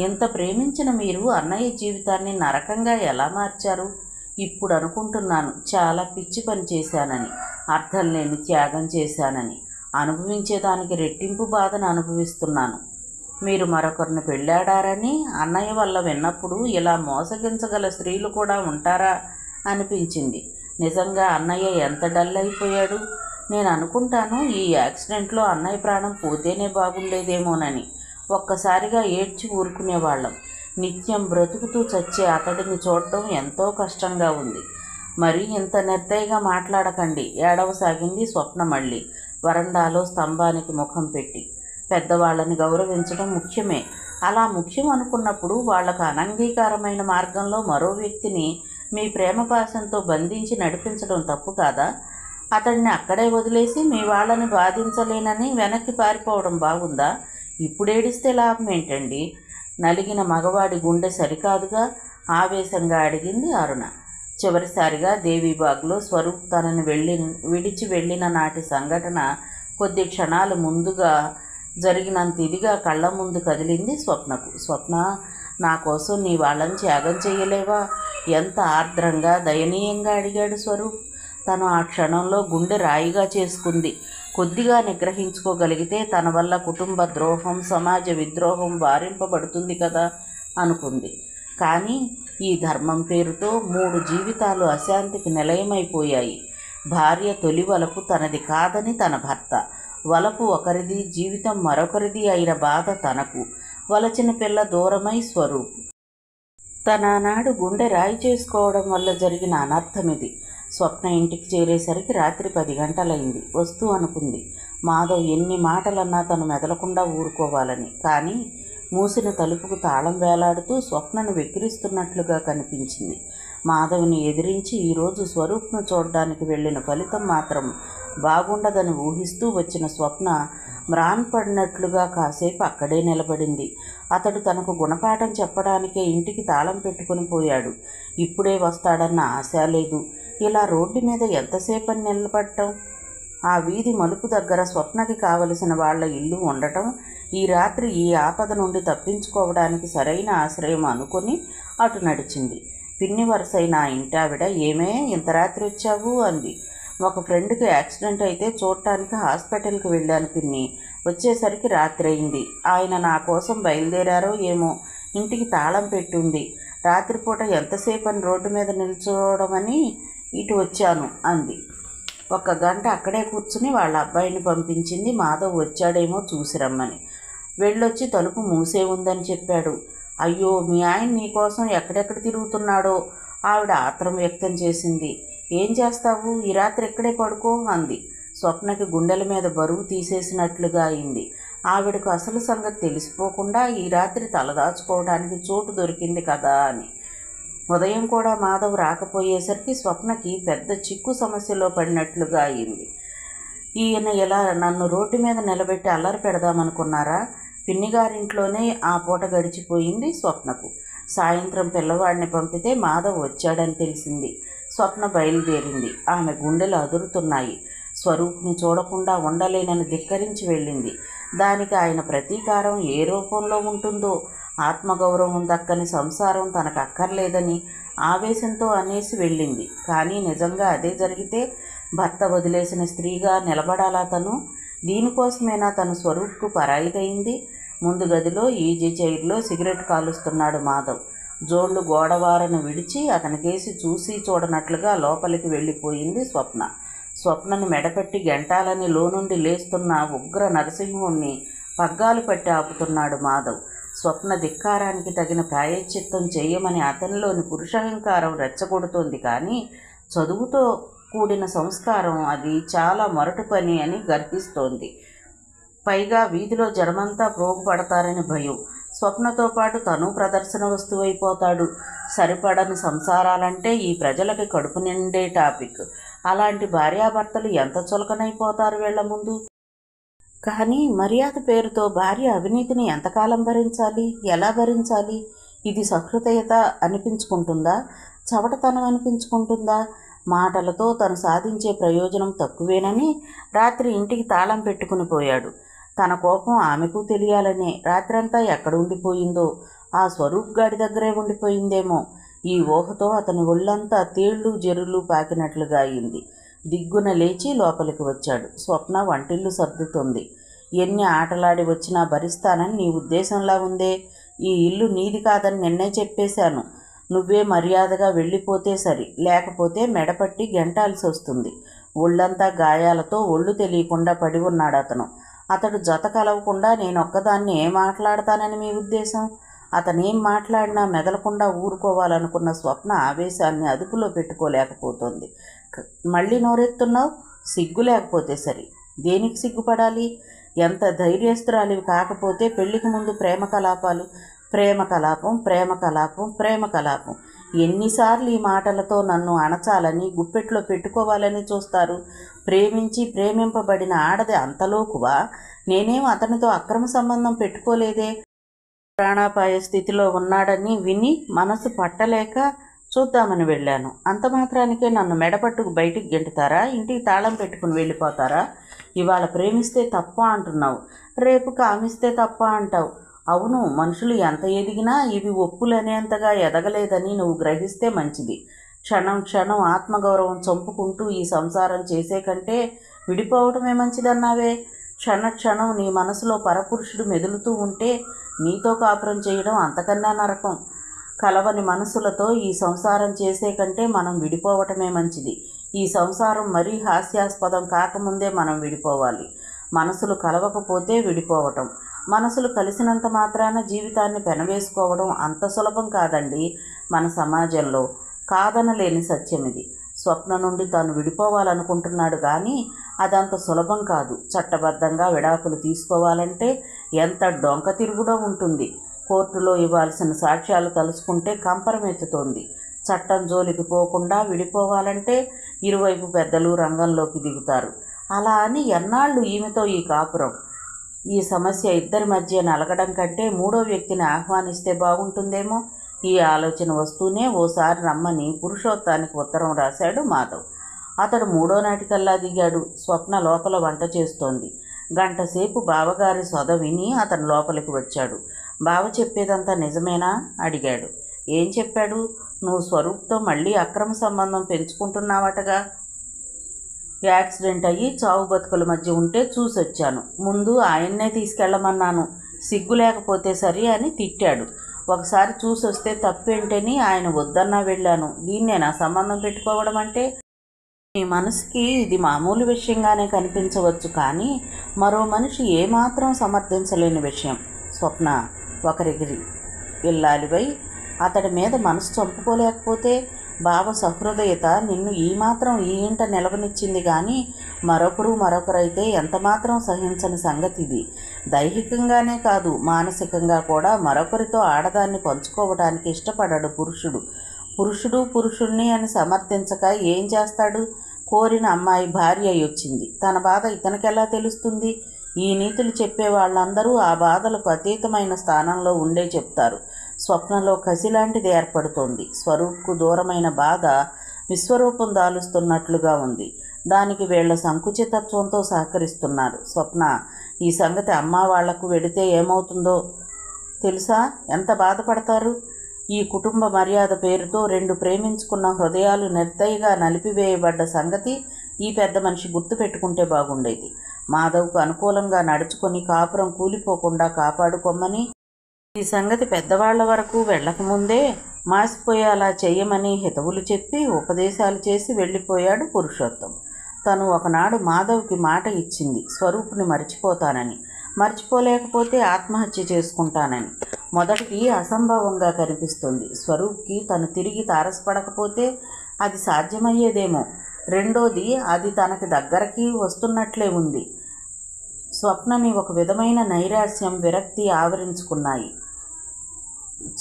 Speaker 1: ఎంత ప్రేమించిన మీరు అన్నయ్య జీవితాన్ని నరకంగా ఎలా మార్చారు? ఇప్పుడు అనుకుంటున్నాను, చాలా పిచ్చి పని చేశానని, అర్థం లేని త్యాగం చేశానని. అనుభవించేదానికి రెట్టింపు బాధను అనుభవిస్తున్నాను. మీరు మరొకరిని పెళ్ళాడారని అన్నయ్య వల్ల విన్నప్పుడు ఇలా మోసగించగల స్త్రీలు కూడా ఉంటారా అనిపించింది. నిజంగా అన్నయ్య ఎంత డల్ అయిపోయాడు. నేను అనుకుంటాను, ఈ యాక్సిడెంట్లో అన్నయ్య ప్రాణం పోతేనే బాగుండేదేమోనని. ఒక్కసారిగా ఏడ్చి ఊరుకునేవాళ్ళం. నిత్యం బ్రతుకుతూ చచ్చే అతడిని చూడటం ఎంతో కష్టంగా ఉంది. మరీ ఇంత నిర్దయగా మాట్లాడకండి, ఏడవసాగింది స్వప్న మళ్ళీ వరండాలో స్తంభానికి ముఖం పెట్టి. పెద్దవాళ్ళని గౌరవించడం ముఖ్యమే. అలా ముఖ్యం అనుకున్నప్పుడు వాళ్లకు అనంగీకారమైన మార్గంలో మరో వ్యక్తిని మీ ప్రేమ పాశంతో బంధించి నడిపించడం తప్పు కాదా? అతడిని అక్కడే వదిలేసి మీ వాళ్ళని బాధించలేనని వెనక్కి పారిపోవడం బాగుందా? ఇప్పుడేడిస్తే లాభం ఏంటండి? నలిగిన మగవాడి గుండె సరికాదుగా ఆవేశంగా అడిగింది అరుణ. చివరిసారిగా దేవీబాగ్లో స్వరూప్ తనని విడిచి వెళ్ళిన నాటి సంఘటన కొద్ది క్షణాలు ముందుగా జరిగినంత ఇదిగా కళ్ళ ముందు కదిలింది స్వప్నకు. స్వప్న, నా కోసం నీ వాళ్ళని త్యాగం చేయలేవా? ఎంత ఆర్ద్రంగా దయనీయంగా అడిగాడు స్వరూప్. తను ఆ క్షణంలో గుండె రాయిగా చేసుకుంది. కొద్దిగా నిగ్రహించుకోగలిగితే తన వల్ల కుటుంబ ద్రోహం, సమాజ విద్రోహం వారింపబడుతుంది కదా అనుకుంది. కానీ ఈ ధర్మం పేరుతో 3 జీవితాలు అశాంతికి నిలయమైపోయాయి. భార్య తొలి వలపు తనది కాదని తన భర్త, వలపు ఒకరిది, జీవితం మరొకరిది అయిన బాధ తనకు. వలచిన పిల్ల దూరమై స్వరూప్ తనానాడు గుండె రాయి చేసుకోవడం వల్ల జరిగిన అనర్థమిది. స్వప్న ఇంటికి చేరేసరికి రాత్రి 10 గంటలైంది. వస్తూ అనుకుంది మాధవ్ ఎన్ని మాటలన్నా తను మెదలకుండా ఊరుకోవాలని. కానీ మూసిన తలుపుకు తాళం వేలాడుతూ స్వప్నను వెక్కిరిస్తున్నట్లుగా కనిపించింది. మాధవ్ని ఎదిరించి ఈరోజు స్వరూప్ను చూడడానికి వెళ్ళిన ఫలితం మాత్రం బాగుండదని ఊహిస్తూ వచ్చిన స్వప్న మ్రాన్పడినట్లుగా కాసేపు అక్కడే నిలబడింది. అతడు తనకు గుణపాఠం చెప్పడానికే ఇంటికి తాళం పెట్టుకుని పోయాడు. ఇప్పుడే వస్తాడన్న ఆశ లేదు. ఇలా రోడ్డు మీద ఎంతసేపని నిలబడటం? ఆ వీధి మలుపు దగ్గర స్వప్నకి కావలసిన వాళ్ల ఇల్లు ఉండటం, ఈ రాత్రి ఈ ఆపద నుండి తప్పించుకోవడానికి సరైన ఆశ్రయం అనుకుని అటు నడిచింది. పిన్ని వరుసైన ఆ ఇంటావిడ ఏమే ఇంత రాత్రి వచ్చావు అంది. ఒక ఫ్రెండ్కి యాక్సిడెంట్ అయితే చూడటానికి హాస్పిటల్కి వెళ్ళాను పిన్ని. వచ్చేసరికి రాత్రి అయింది. ఆయన నా కోసం బయలుదేరారో ఏమో. ఇంటికి తాళం పెట్టుంది. రాత్రిపూట ఎంతసేపని రోడ్డు మీద నిల్చోవడమని ఇటు వచ్చాను అంది. 1 గంట అక్కడే కూర్చుని వాళ్ళ అబ్బాయిని పంపించింది. మాధవ్ వచ్చాడేమో చూసి రమ్మని. వెళ్ళొచ్చి తలుపు మూసే ఉందని చెప్పాడు. అయ్యో మీ ఆయన నీకోసం ఎక్కడెక్కడ తిరుగుతున్నాడో ఆవిడ ఆత్రం వ్యక్తం చేసింది. ఏం చేస్తావు, ఈ రాత్రి ఎక్కడే పడుకో అంది. స్వప్నకి గుండెల మీద బరువు తీసేసినట్లుగా అయింది. ఆవిడకు అసలు సంగతి తెలిసిపోకుండా ఈ రాత్రి తలదాచుకోవడానికి చోటు దొరికింది కదా అని. ఉదయం కూడా మాధవ్ రాకపోయేసరికి స్వప్నకి పెద్ద చిక్కు సమస్యలో పడినట్లుగా అయింది. ఈయన ఎలా నన్ను రోడ్డు మీద నిలబెట్టి అల్లరి పెడదామనుకున్నారా? పిన్నిగారింట్లోనే ఆ పూట గడిచిపోయింది స్వప్నకు. సాయంత్రం పిల్లవాడిని పంపితే మాధవ్ వచ్చాడని తెలిసింది. స్వప్న బయలుదేరింది. ఆమె గుండెలు అదురుతున్నాయి. స్వరూప్ని చూడకుండా ఉండలేనని ధిక్కరించి వెళ్ళింది. దానికి ఆయన ప్రతీకారం ఏ రూపంలో ఉంటుందో. ఆత్మగౌరవం దక్కని సంసారం తనకు అక్కర్లేదని ఆవేశంతో అనేసి వెళ్ళింది. కానీ నిజంగా అదే జరిగితే భర్త వదిలేసిన స్త్రీగా నిలబడాలా తను? దీనికోసమేనా తను స్వరూప్కు పరాయిదయింది? ముందు గదిలో ఈజీ చైర్లో సిగరెట్ కాలుస్తున్నాడు మాధవ్. జోళ్లు గోడవారను విడిచి అతనికేసి చూసి చూడనట్లుగా లోపలికి వెళ్ళిపోయింది స్వప్న. స్వప్నను మెడపెట్టి గెంటాలని లోనుండి లేస్తున్న ఉగ్ర నరసింహుణ్ణి పగ్గాలు పట్టి ఆపుతున్నాడు మాధవ్. స్వప్న ధిక్కారానికి తగిన ప్రాయశ్చిత్తం చేయమని అతనిలోని పురుషాహంకారం రెచ్చగొడుతోంది. కానీ చదువుతో కూడిన సంస్కారం అది చాలా మొరటు పని అని గర్హిస్తోంది. పైగా వీధిలో జనమంతా ప్రోగుపడతారని భయం. స్వప్నతో పాటు తను ప్రదర్శన వస్తువైపోతాడు. సరిపడని సంసారాలంటే ఈ ప్రజలకి కడుపు నిండే టాపిక్. అలాంటి భార్యాభర్తలు ఎంత చులకనైపోతారు వీళ్ల ముందు. కానీ మర్యాద పేరుతో భార్య అవినీతిని ఎంతకాలం భరించాలి? ఎలా భరించాలి? ఇది సహృదయత అనిపించుకుంటుందా? చవటతనం అనిపించుకుంటుందా? మాటలతో తను సాధించే ప్రయోజనం తక్కువేనని రాత్రి ఇంటికి తాళం పెట్టుకుని పోయాడు. తన కోపం ఆమెకు తెలియాలనే రాత్రంతా ఎక్కడ ఉండిపోయిందో. ఆ స్వరూప్ గాడి దగ్గరే ఉండిపోయిందేమో. ఈ ఊహతో అతని ఒళ్ళంతా తేళ్లు జెరులు పాకినట్లుగా అయింది. దిగ్గున లేచి లోపలికి వచ్చాడు. స్వప్న వంటిల్లు సర్దుతుంది. ఎన్ని ఆటలాడి వచ్చినా భరిస్తానని నీ ఉద్దేశంలా ఉందే? ఈ ఇల్లు నీది కాదని నిన్నే చెప్పేశాను. నువ్వే మర్యాదగా వెళ్ళిపోతే సరి, లేకపోతే మెడపట్టి గెంటాల్సి వస్తుంది. ఒళ్ళంతా గాయాలతో ఒళ్ళు తెలియకుండా పడి ఉన్నాడు అతను. అతడు జత కలవకుండా నేనొక్కదాన్ని ఏం మాట్లాడతానని మీ ఉద్దేశం? అతనేం మాట్లాడినా మెదలకుండా ఊరుకోవాలనుకున్న స్వప్న ఆవేశాన్ని అదుపులో పెట్టుకోలేకపోతుంది. మళ్ళీ నోరెత్తున్నావు? సిగ్గు లేకపోతే సరి. దేనికి సిగ్గుపడాలి? ఎంత ధైర్యస్తురాలివి కాకపోతే పెళ్లికి ముందు ప్రేమ కలాపాలు, ప్రేమ కలాపం, ప్రేమ కలాపం, ప్రేమ కలాపం. ఎన్నిసార్లు ఈ మాటలతో నన్ను అణచాలని, గుప్పెట్లో పెట్టుకోవాలని చూస్తారు? ప్రేమించి ప్రేమింపబడిన ఆడది అంతలోకువా? నేనేం అతనితో అక్రమ సంబంధం పెట్టుకోలేదే. ప్రాణాపాయ స్థితిలో ఉన్నాడని విని మనసు పట్టలేక చూద్దామని వెళ్ళాను. అంత మాత్రానికే నన్ను మెడపట్టుకు బయటికి గెంటుతారా? ఇంటికి తాళం పెట్టుకుని వెళ్ళిపోతారా? ఇవాళ ప్రేమిస్తే తప్ప అంటున్నావు, రేపు కామిస్తే తప్ప అంటావు. అవును, మనుషులు ఎంత ఎదిగినా ఇవి ఒప్పులనేంతగా ఎదగలేదని నువ్వు గ్రహిస్తే మంచిది. క్షణం క్షణం ఆత్మగౌరవం చంపుకుంటూ ఈ సంసారం చేసే కంటే విడిపోవటమే మంచిదన్నావే. క్షణక్షణం నీ మనసులో పరపురుషుడు మెదులుతూ ఉంటే నీతో కాపురం చేయడం అంతకన్నా నరకం. కలవని మనసులతో ఈ సంసారం చేసే కంటే మనం విడిపోవటమే మంచిది. ఈ సంసారం మరీ హాస్యాస్పదం కాకముందే మనం విడిపోవాలి. మనసులు కలవకపోతే విడిపోవటం, మనసులు కలిసినంత మాత్రాన జీవితాన్ని పెనవేసుకోవడం అంత సులభం కాదండి. మన సమాజంలో కాదనలేని సత్యం ఇది. స్వప్న నుండి తాను విడిపోవాలనుకుంటున్నాడు కానీ అదంత సులభం కాదు. చట్టబద్ధంగా విడాకులు తీసుకోవాలంటే ఎంత డొంక తిరుగుడో ఉంటుంది. కోర్టులో ఇవ్వాల్సిన సాక్ష్యాలు తలుచుకుంటే కంపరమెత్తుతోంది. చట్టం జోలికి పోకుండా విడిపోవాలంటే ఇరువైపు పెద్దలు రంగంలోకి దిగుతారు. అలా అని ఎన్నాళ్ళు ఈమెతో ఈ కాపురం? ఈ సమస్య ఇద్దరి మధ్య నలగడం కంటే మూడో వ్యక్తిని ఆహ్వానిస్తే బాగుంటుందేమో. ఈ ఆలోచన వస్తూనే ఓసారి రమ్మని పురుషోత్తానికి ఉత్తరం రాశాడు మాధవ్. అతడు మూడో నాటికల్లా దిగాడు. స్వప్న లోపల వంట చేస్తోంది. గంటసేపు బావగారి సొద విని అతను లోపలికి వచ్చాడు. బావ చెప్పేదంతా నిజమేనా అడిగాడు. ఏం చెప్పాడు? నువ్వు స్వరూప్తో మళ్ళీ అక్రమ సంబంధం పెంచుకుంటున్నావటగా. యాక్సిడెంట్ అయ్యి చావు బతుకుల మధ్య ఉంటే చూసొచ్చాను. ముందు ఆయన్నే తీసుకెళ్ళమన్నాను. సిగ్గు లేకపోతే సరి అని తిట్టాడు. ఒకసారి చూసొస్తే తప్పేంటని ఆయన వద్దన్నా వెళ్ళాను. దీన్నే నా సంబంధం పెట్టుకోవడం అంటే? నీ మనసుకి ఇది మామూలు విషయంగానే కనిపించవచ్చు కానీ మరో మనిషి ఏమాత్రం సమర్థించలేని విషయం. స్వప్న, ఒకరికి వెళ్ళాలివై అతడి మీద మనసు చంపుకోలేకపోతే బావ సహృదయత నిన్ను ఈ మాత్రం ఈ ఇంట నిలవనిచ్చింది కానీ మరొకరైతే ఎంతమాత్రం సహించని సంగతి ఇది. దైహికంగానే కాదు మానసికంగా కూడా మరొకరితో ఆడదాన్ని పంచుకోవడానికి ఇష్టపడడు పురుషుడిని అని సమర్థించక ఏం చేస్తాడు? కోరిన అమ్మాయి భార్య అయి వచ్చింది. తన బాధ ఇతనికెలా తెలుస్తుంది? ఈ నీతులు చెప్పే వాళ్ళందరూ ఆ బాధలకు అతీతమైన స్థానంలో ఉండే చెప్తారు. స్వప్నలో కసిలాంటిది ఏర్పడుతోంది. స్వరూప్కు దూరమైన బాధ విశ్వరూపం దాలుస్తున్నట్లుగా ఉంది. దానికి వీళ్ల సంకుచితత్వంతో సహకరిస్తున్నారు. స్వప్న, ఈ సంగతి అమ్మ వాళ్లకు వెడితే ఏమవుతుందో తెలుసా? ఎంత బాధపడతారు? ఈ కుటుంబ మర్యాద పేరుతో రెండు ప్రేమించుకున్న హృదయాలు నిర్దయగా నలిపివేయబడ్డ సంగతి ఈ పెద్ద మనిషి గుర్తుపెట్టుకుంటే బాగుండేది. మాధవ్కు అనుకూలంగా నడుచుకొని కాపురం కూలిపోకుండా కాపాడుకోమని, ఈ సంగతి పెద్దవాళ్ల వరకు వెళ్ళకముందే మాసిపోయేలా చెయ్యమని హితవులు చెప్పి ఉపదేశాలు చేసి వెళ్ళిపోయాడు పురుషోత్తం. తను ఒకనాడు మాధవ్కి మాట ఇచ్చింది, స్వరూపుని మర్చిపోతానని. మర్చిపోలేకపోతే ఆత్మహత్య చేసుకుంటానని. మొదటిది అసంభవంగా కనిపిస్తుంది. స్వరూప్కి తను తిరిగి తారసపడకపోతే అది సాధ్యమయ్యేదేమో. రెండోది, అది తనకి దగ్గరకి వస్తున్నట్లే ఉంది. స్వప్నని ఒక విధమైన నైరాశ్యం, విరక్తి ఆవరించుకున్నాయి.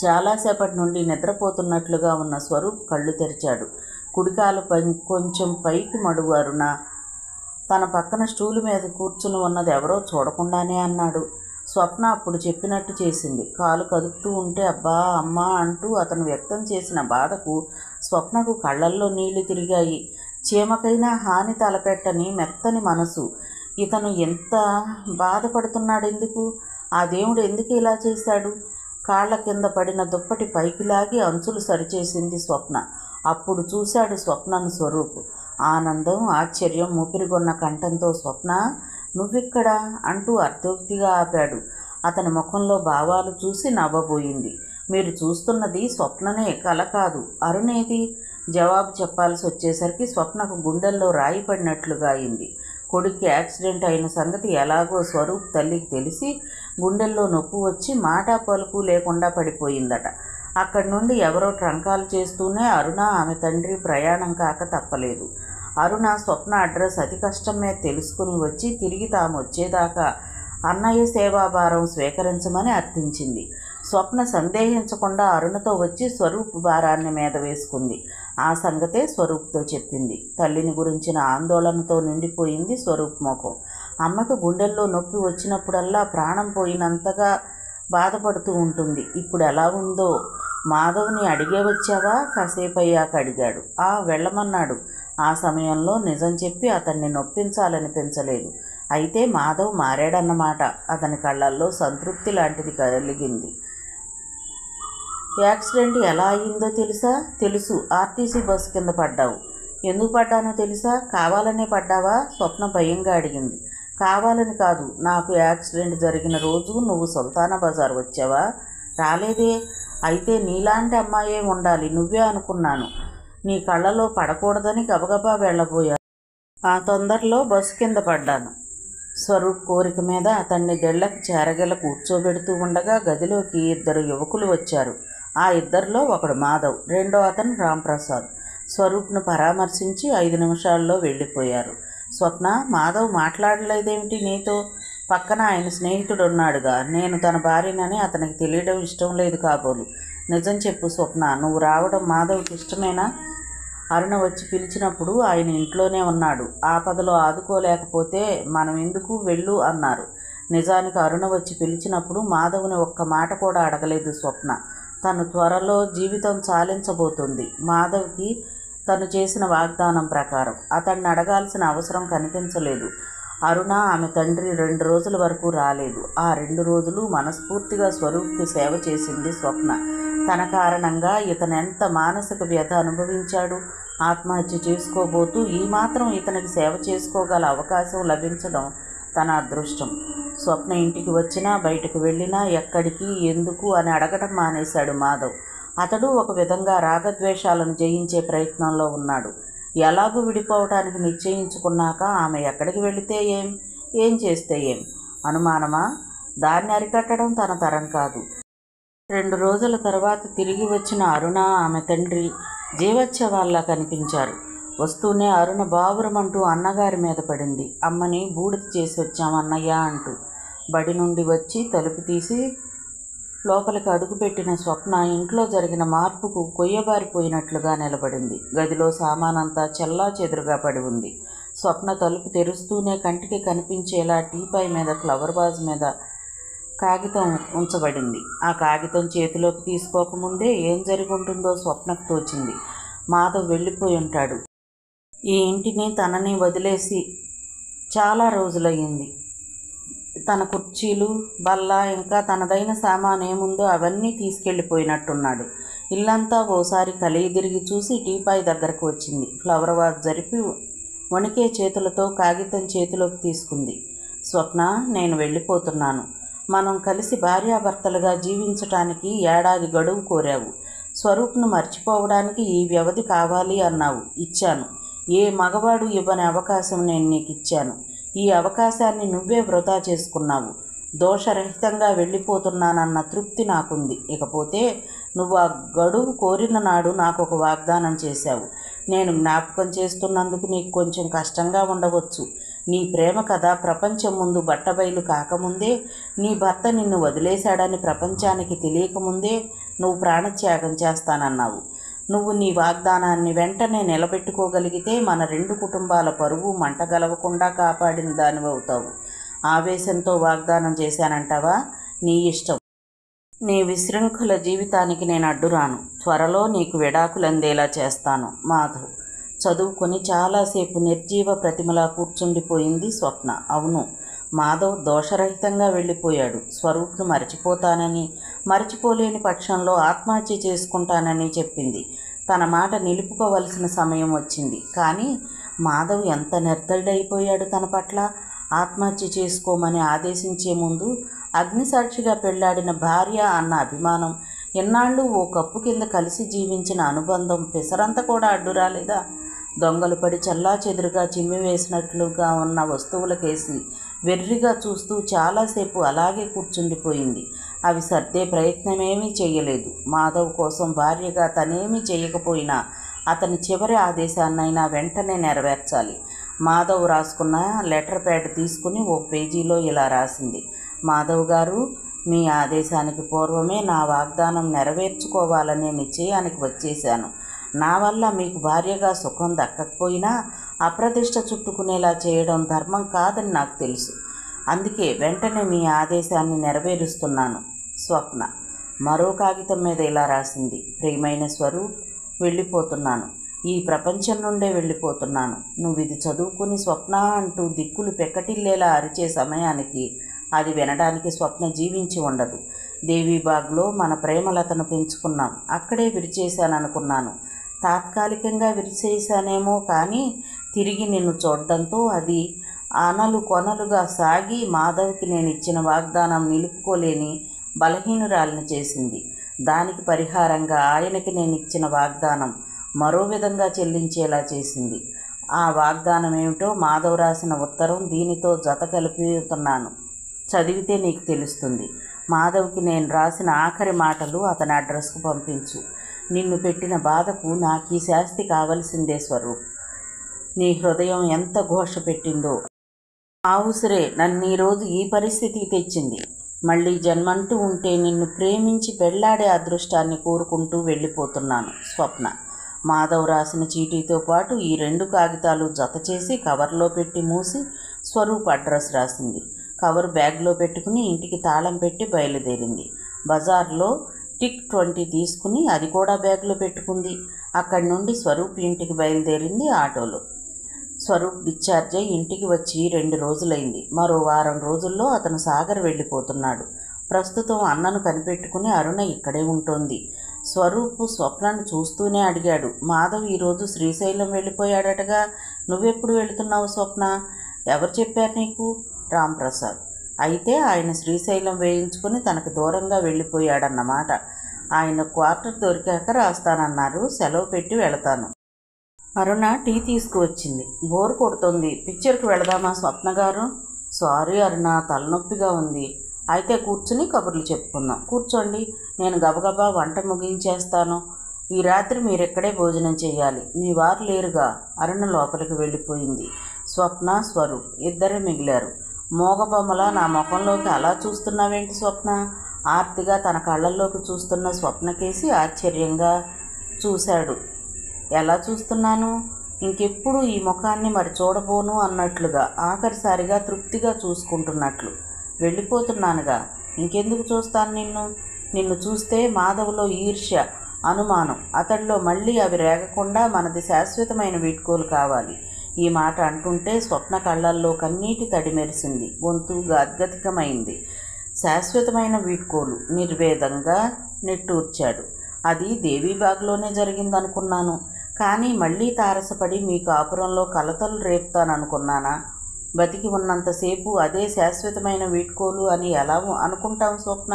Speaker 1: చాలాసేపటి నుండి నిద్రపోతున్నట్లుగా ఉన్న స్వరూప్ కళ్ళు తెరిచాడు. కుడికాలు కొంచెం పైకి మడుగు అరుణ. తన పక్కన స్టూలు మీద కూర్చుని ఉన్నది ఎవరో చూడకుండానే అన్నాడు. స్వప్న అప్పుడు చెప్పినట్టు చేసింది. కాలు కదుపుతూ ఉంటే అబ్బా అమ్మా అంటూ అతను వ్యక్తం చేసిన బాధకు స్వప్నకు కళ్ళల్లో నీళ్లు తిరిగాయి. చీమకైనా హాని తలపెట్టని మెత్తని మనసు. ఇతను ఎంత బాధపడుతున్నాడెందుకు? ఆ దేవుడు ఎందుకు ఇలా చేశాడు? కాళ్ల కింద పడిన దుప్పటి పైకి లాగి అంచులు సరిచేసింది స్వప్న. అప్పుడు చూశాడు స్వప్నను స్వరూప్. ఆనందం, ఆశ్చర్యం ఊపిరిగొన్న కంఠంతో స్వప్న, నువ్విక్కడా అంటూ అర్థోక్తిగా ఆపాడు. అతని ముఖంలో భావాలు చూసి నవ్వబోయింది. మీరు చూస్తున్నది స్వప్ననే, కల కాదు. అరుణేది? జవాబు చెప్పాల్సి వచ్చేసరికి స్వప్నకు గుండెల్లో రాయి పడినట్లుగా అయింది. కొడుక్కి యాక్సిడెంట్ అయిన సంగతి ఎలాగో స్వరూప్ తల్లికి తెలిసి గుండెల్లో నొప్పి వచ్చి మాట పలుకు లేకుండా పడిపోయిందట. అక్కడి నుండి ఎవరో ట్రంకాలు చేస్తూనే అరుణ ఆమె తండ్రి ప్రయాణం కాక తప్పలేదు. అరుణ స్వప్న అడ్రస్ అతి కష్టం మీద తెలుసుకుని వచ్చి తిరిగి తాము వచ్చేదాకా అన్నయ్య సేవాభారం స్వీకరించమని అర్థించింది. స్వప్న సందేహించకుండా అరుణతో వచ్చి స్వరూప్ భారాన్ని మీద వేసుకుంది. ఆ సంగతే స్వరూప్తో చెప్పింది. తల్లిని గురించిన ఆందోళనతో నిండిపోయింది స్వరూప్ ముఖం. అమ్మకు గుండెల్లో నొప్పి వచ్చినప్పుడల్లా ప్రాణం పోయినంతగా బాధపడుతూ ఉంటుంది. ఇప్పుడు ఎలా ఉందో? మాధవ్ని అడిగే వచ్చావా? కాసేపు అయ్యాక అడిగాడు. వెళ్ళమన్నాడు. ఆ సమయంలో నిజం చెప్పి అతన్ని నొప్పించాలనిపించలేదు. అయితే మాధవ్ మారాడన్నమాట. అతని కళ్ళల్లో సంతృప్తి లాంటిది కలిగింది. యాక్సిడెంట్ ఎలా అయిందో తెలుసా? తెలుసు. ఆర్టీసీ బస్సు కింద పడ్డావు. ఎందుకు పడ్డానో తెలుసా? కావాలనే పడ్డావా? స్వప్న భయంగా అడిగింది. కావాలని కాదు. నాకు యాక్సిడెంట్ జరిగిన రోజు నువ్వు సుల్తానా బజార్ వచ్చావా? రాలేదే. అయితే నీలాంటి అమ్మాయే ఉండాలి. నువ్వే అనుకున్నాను. నీ కళ్ళలో పడకూడదని గబగబా వెళ్ళబోయాను. ఆ తొందరలో బస్సు కింద పడ్డాను. స్వరూప్ కోరిక మీద అతన్ని దెళ్లకు చేరగల కూర్చోబెడుతూ ఉండగా గదిలోకి 2 యువకులు వచ్చారు. ఆ ఇద్దరిలో ఒకడు మాధవ్, రెండో అతను రాంప్రసాద్. స్వరూప్ను పరామర్శించి 5 నిమిషాల్లో వెళ్ళిపోయారు. స్వప్న, మాధవ్ మాట్లాడలేదేమిటి నీతో? పక్కన ఆయన స్నేహితుడున్నాడుగా. నేను తన భార్యనని అతనికి తెలియడం ఇష్టం లేదు కాబోలు. నిజం చెప్పు స్వప్న, నువ్వు రావడం మాధవ్కి ఇష్టమేనా? అరుణ వచ్చి పిలిచినప్పుడు ఆయన ఇంట్లోనే ఉన్నాడు. ఆపదలో ఆదుకోలేకపోతే మనం ఎందుకు వెళ్ళు అన్నారు. నిజానికి అరుణ వచ్చి పిలిచినప్పుడు మాధవ్ని ఒక్క మాట కూడా అడగలేదు స్వప్న. తను త్వరలో జీవితం చాలించబోతుంది. మాధవ్కి తను చేసిన వాగ్దానం ప్రకారం అతన్ని అడగాల్సిన అవసరం కనిపించలేదు. అరుణ ఆమె తండ్రి 2 రోజుల వరకు రాలేదు. ఆ 2 రోజులు మనస్ఫూర్తిగా స్వరూప్కి సేవ చేసింది స్వప్న. తన కారణంగా ఇతనెంత మానసిక వ్యధ అనుభవించాడు. ఆత్మహత్య చేసుకోబోతూ ఈ మాత్రం ఇతనికి సేవ చేసుకోగల అవకాశం లభించడం తన అదృష్టం. స్వప్న ఇంటికి వచ్చినా బయటకు వెళ్ళినా ఎక్కడికి ఎందుకు అని అడగడం మానేశాడు మాధవ్. అతడు ఒక విధంగా రాగద్వేషాలను జయించే ప్రయత్నంలో ఉన్నాడు. ఎలాగూ విడిపోవటానికి నిశ్చయించుకున్నాక ఆమె ఎక్కడికి వెళితే ఏం చేస్తే ఏం? అనుమానమా? దాన్ని అరికట్టడం తన తరం కాదు. 2 రోజుల తర్వాత తిరిగి వచ్చిన అరుణ ఆమె తండ్రి జీవోత్సవాల్లా కనిపించారు. వస్తూనే అరుణ బావురమంటూ అన్నగారి మీద పడింది. అమ్మని బూడిద చేసి వచ్చామన్నయ్య అంటూ. బడి నుండి వచ్చి తలుపు తీసి లోపలికి అడుగుపెట్టిన స్వప్న ఇంట్లో జరిగిన మార్పుకు కొయ్యబారిపోయినట్లుగా నిలబడింది. గదిలో సామానంతా చెల్లా చెదురుగా పడి ఉంది. స్వప్న తలుపు తెరుస్తూనే కంటికి కనిపించేలా టీపాయ్ మీద ఫ్లవర్ వాజ్ మీద కాగితం ఉంచబడింది. ఆ కాగితం చేతిలోకి తీసుకోకముందే ఏం జరిగి ఉంటుందో స్వప్నకు తోచింది. మాధవ్ వెళ్ళిపోయి ఉంటాడు. ఈ ఇంటిని తనని వదిలేసి చాలా రోజులయ్యింది. తన కుర్చీలు, బల్ల, ఇంకా తనదైన సామాను ఏముందో అవన్నీ తీసుకెళ్ళిపోయినట్టున్నాడు. ఇల్లంతా ఓసారి కలిగి చూసి టీపాయ్ దగ్గరకు వచ్చింది. ఫ్లవర్ వాజ్ జరిపి వణికే చేతులతో కాగితం చేతిలోకి తీసుకుంది. స్వప్న, నేను వెళ్ళిపోతున్నాను. మనం కలిసి భార్యాభర్తలుగా జీవించటానికి 1 ఏడాది గడువు కోరావు. స్వరూప్ను మర్చిపోవడానికి ఈ వ్యవధి కావాలి అన్నావు. ఇచ్చాను. ఏ మగవాడు ఇవ్వని అవకాశం నేను నీకు ఇచ్చాను. ఈ అవకాశాన్ని నువ్వే వృధా చేసుకున్నావు. దోషరహితంగా వెళ్ళిపోతున్నానన్న తృప్తి నాకుంది. ఇకపోతే నువ్వు ఆ గడువు కోరిన నాడు నాకు ఒక వాగ్దానం చేశావు. నేను జ్ఞాపకం చేస్తున్నందుకు నీకు కొంచెం కష్టంగా ఉండవచ్చు. నీ ప్రేమ కథ ప్రపంచం ముందు బట్టబయలు కాకముందే, నీ భర్త నిన్ను వదిలేశాడని ప్రపంచానికి తెలియకముందే నువ్వు ప్రాణత్యాగం చేస్తానన్నావు. నువ్వు నీ వాగ్దానాన్ని వెంటనే నిలబెట్టుకోగలిగితే మన 2 కుటుంబాల పరువు మంటగలవకుండా కాపాడిన దానివవుతావు. ఆవేశంతో వాగ్దానం చేశానంటావా? నీ ఇష్టం. నీ విశృంఖల జీవితానికి నేను అడ్డురాను. త్వరలో నీకు విడాకులందేలా చేస్తాను. మాధవ్. చదువుకొని చాలాసేపు నిర్జీవ ప్రతిమలా కూర్చుండిపోయింది స్వప్న. అవును, మాధవ్ దోషరహితంగా వెళ్ళిపోయాడు. స్వరూప్ను మర్చిపోతానని, మర్చిపోలేని పక్షంలో ఆత్మహత్య చేసుకుంటానని చెప్పింది. తన మాట నిలుపుకోవలసిన సమయం వచ్చింది. కానీ మాధవ్ ఎంత నిర్దయుడైపోయాడు తన పట్ల. ఆత్మహత్య చేసుకోమని ఆదేశించే ముందు అగ్నిసాక్షిగా పెళ్లాడిన భార్య అన్న అభిమానం, ఎన్నాళ్ళు ఓ కప్పు కింద కలిసి జీవించిన అనుబంధం పెసరంత కూడా అడ్డు రాలేదా? దొంగలు పడి చల్లా చెదురుగా చిమ్మివేసినట్లుగా ఉన్న వస్తువులకేసి వెర్రిగా చూస్తూ చాలాసేపు అలాగే కూర్చుండిపోయింది. అవి సర్దే ప్రయత్నమేమీ చేయలేదు. మాధవ్ కోసం భార్యగా తనేమీ చేయకపోయినా అతని చివరి ఆదేశాన్నైనా వెంటనే నెరవేర్చాలి. మాధవ్ రాసుకున్న లెటర్ ప్యాడ్ తీసుకుని 1 పేజీలో ఇలా రాసింది. మాధవ్ గారు, మీ ఆదేశానికి పూర్వమే నా వాగ్దానం నెరవేర్చుకోవాలనే నిశ్చయానికి వచ్చేశాను. నా వల్ల మీకు భార్యగా సుఖం దక్కకపోయినా అప్రతిష్ట చుట్టుకునేలా చేయడం ధర్మం కాదని నాకు తెలుసు. అందుకే వెంటనే మీ ఆదేశాన్ని నెరవేరుస్తున్నాను. స్వప్న. మరో కాగితం మీద ఇలా రాసింది. ప్రియమైన స్వరూప్, వెళ్ళిపోతున్నాను. ఈ ప్రపంచం నుండే వెళ్ళిపోతున్నాను. నువ్వు ఇది చదువుకుని స్వప్న అంటూ దిక్కులు పెక్కటిల్లేలా అరిచే సమయానికి అది వినడానికి స్వప్న జీవించి ఉండదు. దేవీబాగ్లో మన ప్రేమలతను పెంచుకున్నాం. అక్కడే విడిచేశాననుకున్నాను. తాత్కాలికంగా విరిచేశానేమో కానీ తిరిగి నిన్ను చూడడంతో అది ఆనలు కొనలుగా సాగి మాధవ్కి నేను ఇచ్చిన వాగ్దానం నిలుపుకోలేని బలహీనురాలిని చేసింది. దానికి పరిహారంగా ఆయనకి నేను ఇచ్చిన వాగ్దానం మరో విధంగా చెల్లించేలా చేసింది. ఆ వాగ్దానం ఏమిటో మాధవ్ రాసిన ఉత్తరం దీనితో జత కలిపితున్నాను. చదివితే నీకు తెలుస్తుంది. మాధవ్కి నేను రాసిన ఆఖరి మాటలు అతని అడ్రస్కు పంపించు. నిన్ను పెట్టిన బాధకు నాకు ఈ శాస్తి కావలసిందే స్వరూప్. నీ హృదయం ఎంత ఘోష పెట్టిందో ఆ ఉసిరే నన్ను ఈరోజు ఈ పరిస్థితికి తెచ్చింది. మళ్ళీ జన్మంటూ ఉంటే నిన్ను ప్రేమించి పెళ్లాడే అదృష్టాన్ని కోరుకుంటూ వెళ్ళిపోతున్నాను. స్వప్న. మాధవ్ రాసిన చీటీతో పాటు ఈ 2 కాగితాలు జత చేసి కవర్లో పెట్టి మూసి స్వరూప్ అడ్రస్ రాసింది. కవర్ బ్యాగ్లో పెట్టుకుని ఇంటికి తాళం పెట్టి బయలుదేరింది. బజార్లో టిక్ 20 తీసుకుని అది కూడా బ్యాగ్లో పెట్టుకుంది. అక్కడి నుండి స్వరూప్ ఇంటికి బయలుదేరింది ఆటోలో. స్వరూప్ డిశ్చార్జ్ అయి ఇంటికి వచ్చి 2 రోజులైంది. మరో వారం రోజుల్లో అతను సాగర్ వెళ్ళిపోతున్నాడు. ప్రస్తుతం అన్నను కనిపెట్టుకుని అరుణ ఇక్కడే ఉంటోంది. స్వరూప్ స్వప్నను చూస్తూనే అడిగాడు, మాధవ్ ఈరోజు శ్రీశైలం వెళ్ళిపోయాడటగా, నువ్వెప్పుడు వెళుతున్నావు స్వప్న? ఎవరు చెప్పారు నీకు? రాంప్రసాద్. అయితే ఆయన శ్రీశైలం వేయించుకుని తనకు దూరంగా వెళ్ళిపోయాడన్నమాట. ఆయన క్వార్టర్ దొరికాక రాస్తానన్నారు. సెలవు పెట్టి వెళతాను. అరుణ టీ తీసుకువచ్చింది. బోర్ కొడుతుంది. పిక్చర్కి వెళదామా స్వప్న గారు? సారీ అరుణ, తలనొప్పిగా ఉంది. అయితే కూర్చుని కబుర్లు చెప్పుకుందాం. కూర్చోండి, నేను గబగబా వంట ముగించేస్తాను. ఈ రాత్రి మీరెక్కడే భోజనం చేయాలి. మీ వారు లేరుగా? అరుణ లోపలికి వెళ్ళిపోయింది. స్వప్న, స్వరూప్ ఇద్దరే మిగిలారు. మోగబొమ్మలా నా ముఖంలోకి అలా చూస్తున్నావేంటి స్వప్న? ఆర్తిగా తన కళ్ళల్లోకి చూస్తున్న స్వప్నకేసి ఆశ్చర్యంగా చూశాడు. ఎలా చూస్తున్నాను? ఇంకెప్పుడు ఈ ముఖాన్ని మరి చూడబోను అన్నట్లుగా, ఆఖరిసారిగా తృప్తిగా చూసుకుంటున్నట్లు. వెళ్ళిపోతున్నానుగా, ఇంకెందుకు చూస్తాను నిన్ను చూస్తే మాధవ్లో ఈర్ష్య, అనుమానం, అతడిలో మళ్ళీ అవి రేగకుండా మనది శాశ్వతమైన వీడ్కోలు కావాలి. ఈ మాట అంటుంటే స్వప్న కళ్ళల్లో కన్నీటి తడి మెరిసింది. గొంతు గద్గదికమైంది. శాశ్వతమైన వీడ్కోలు నిర్వేదంగా నిట్టూర్చాడు. అది దేవీబాగ్లోనే జరిగిందనుకున్నాను. కానీ మళ్ళీ తారసపడి మీ కాపురంలో కలతలు రేపుతాననుకున్నానా? బతికి ఉన్నంతసేపు అదే శాశ్వతమైన వీడ్కోలు అని ఎలా అనుకుంటాం స్వప్న?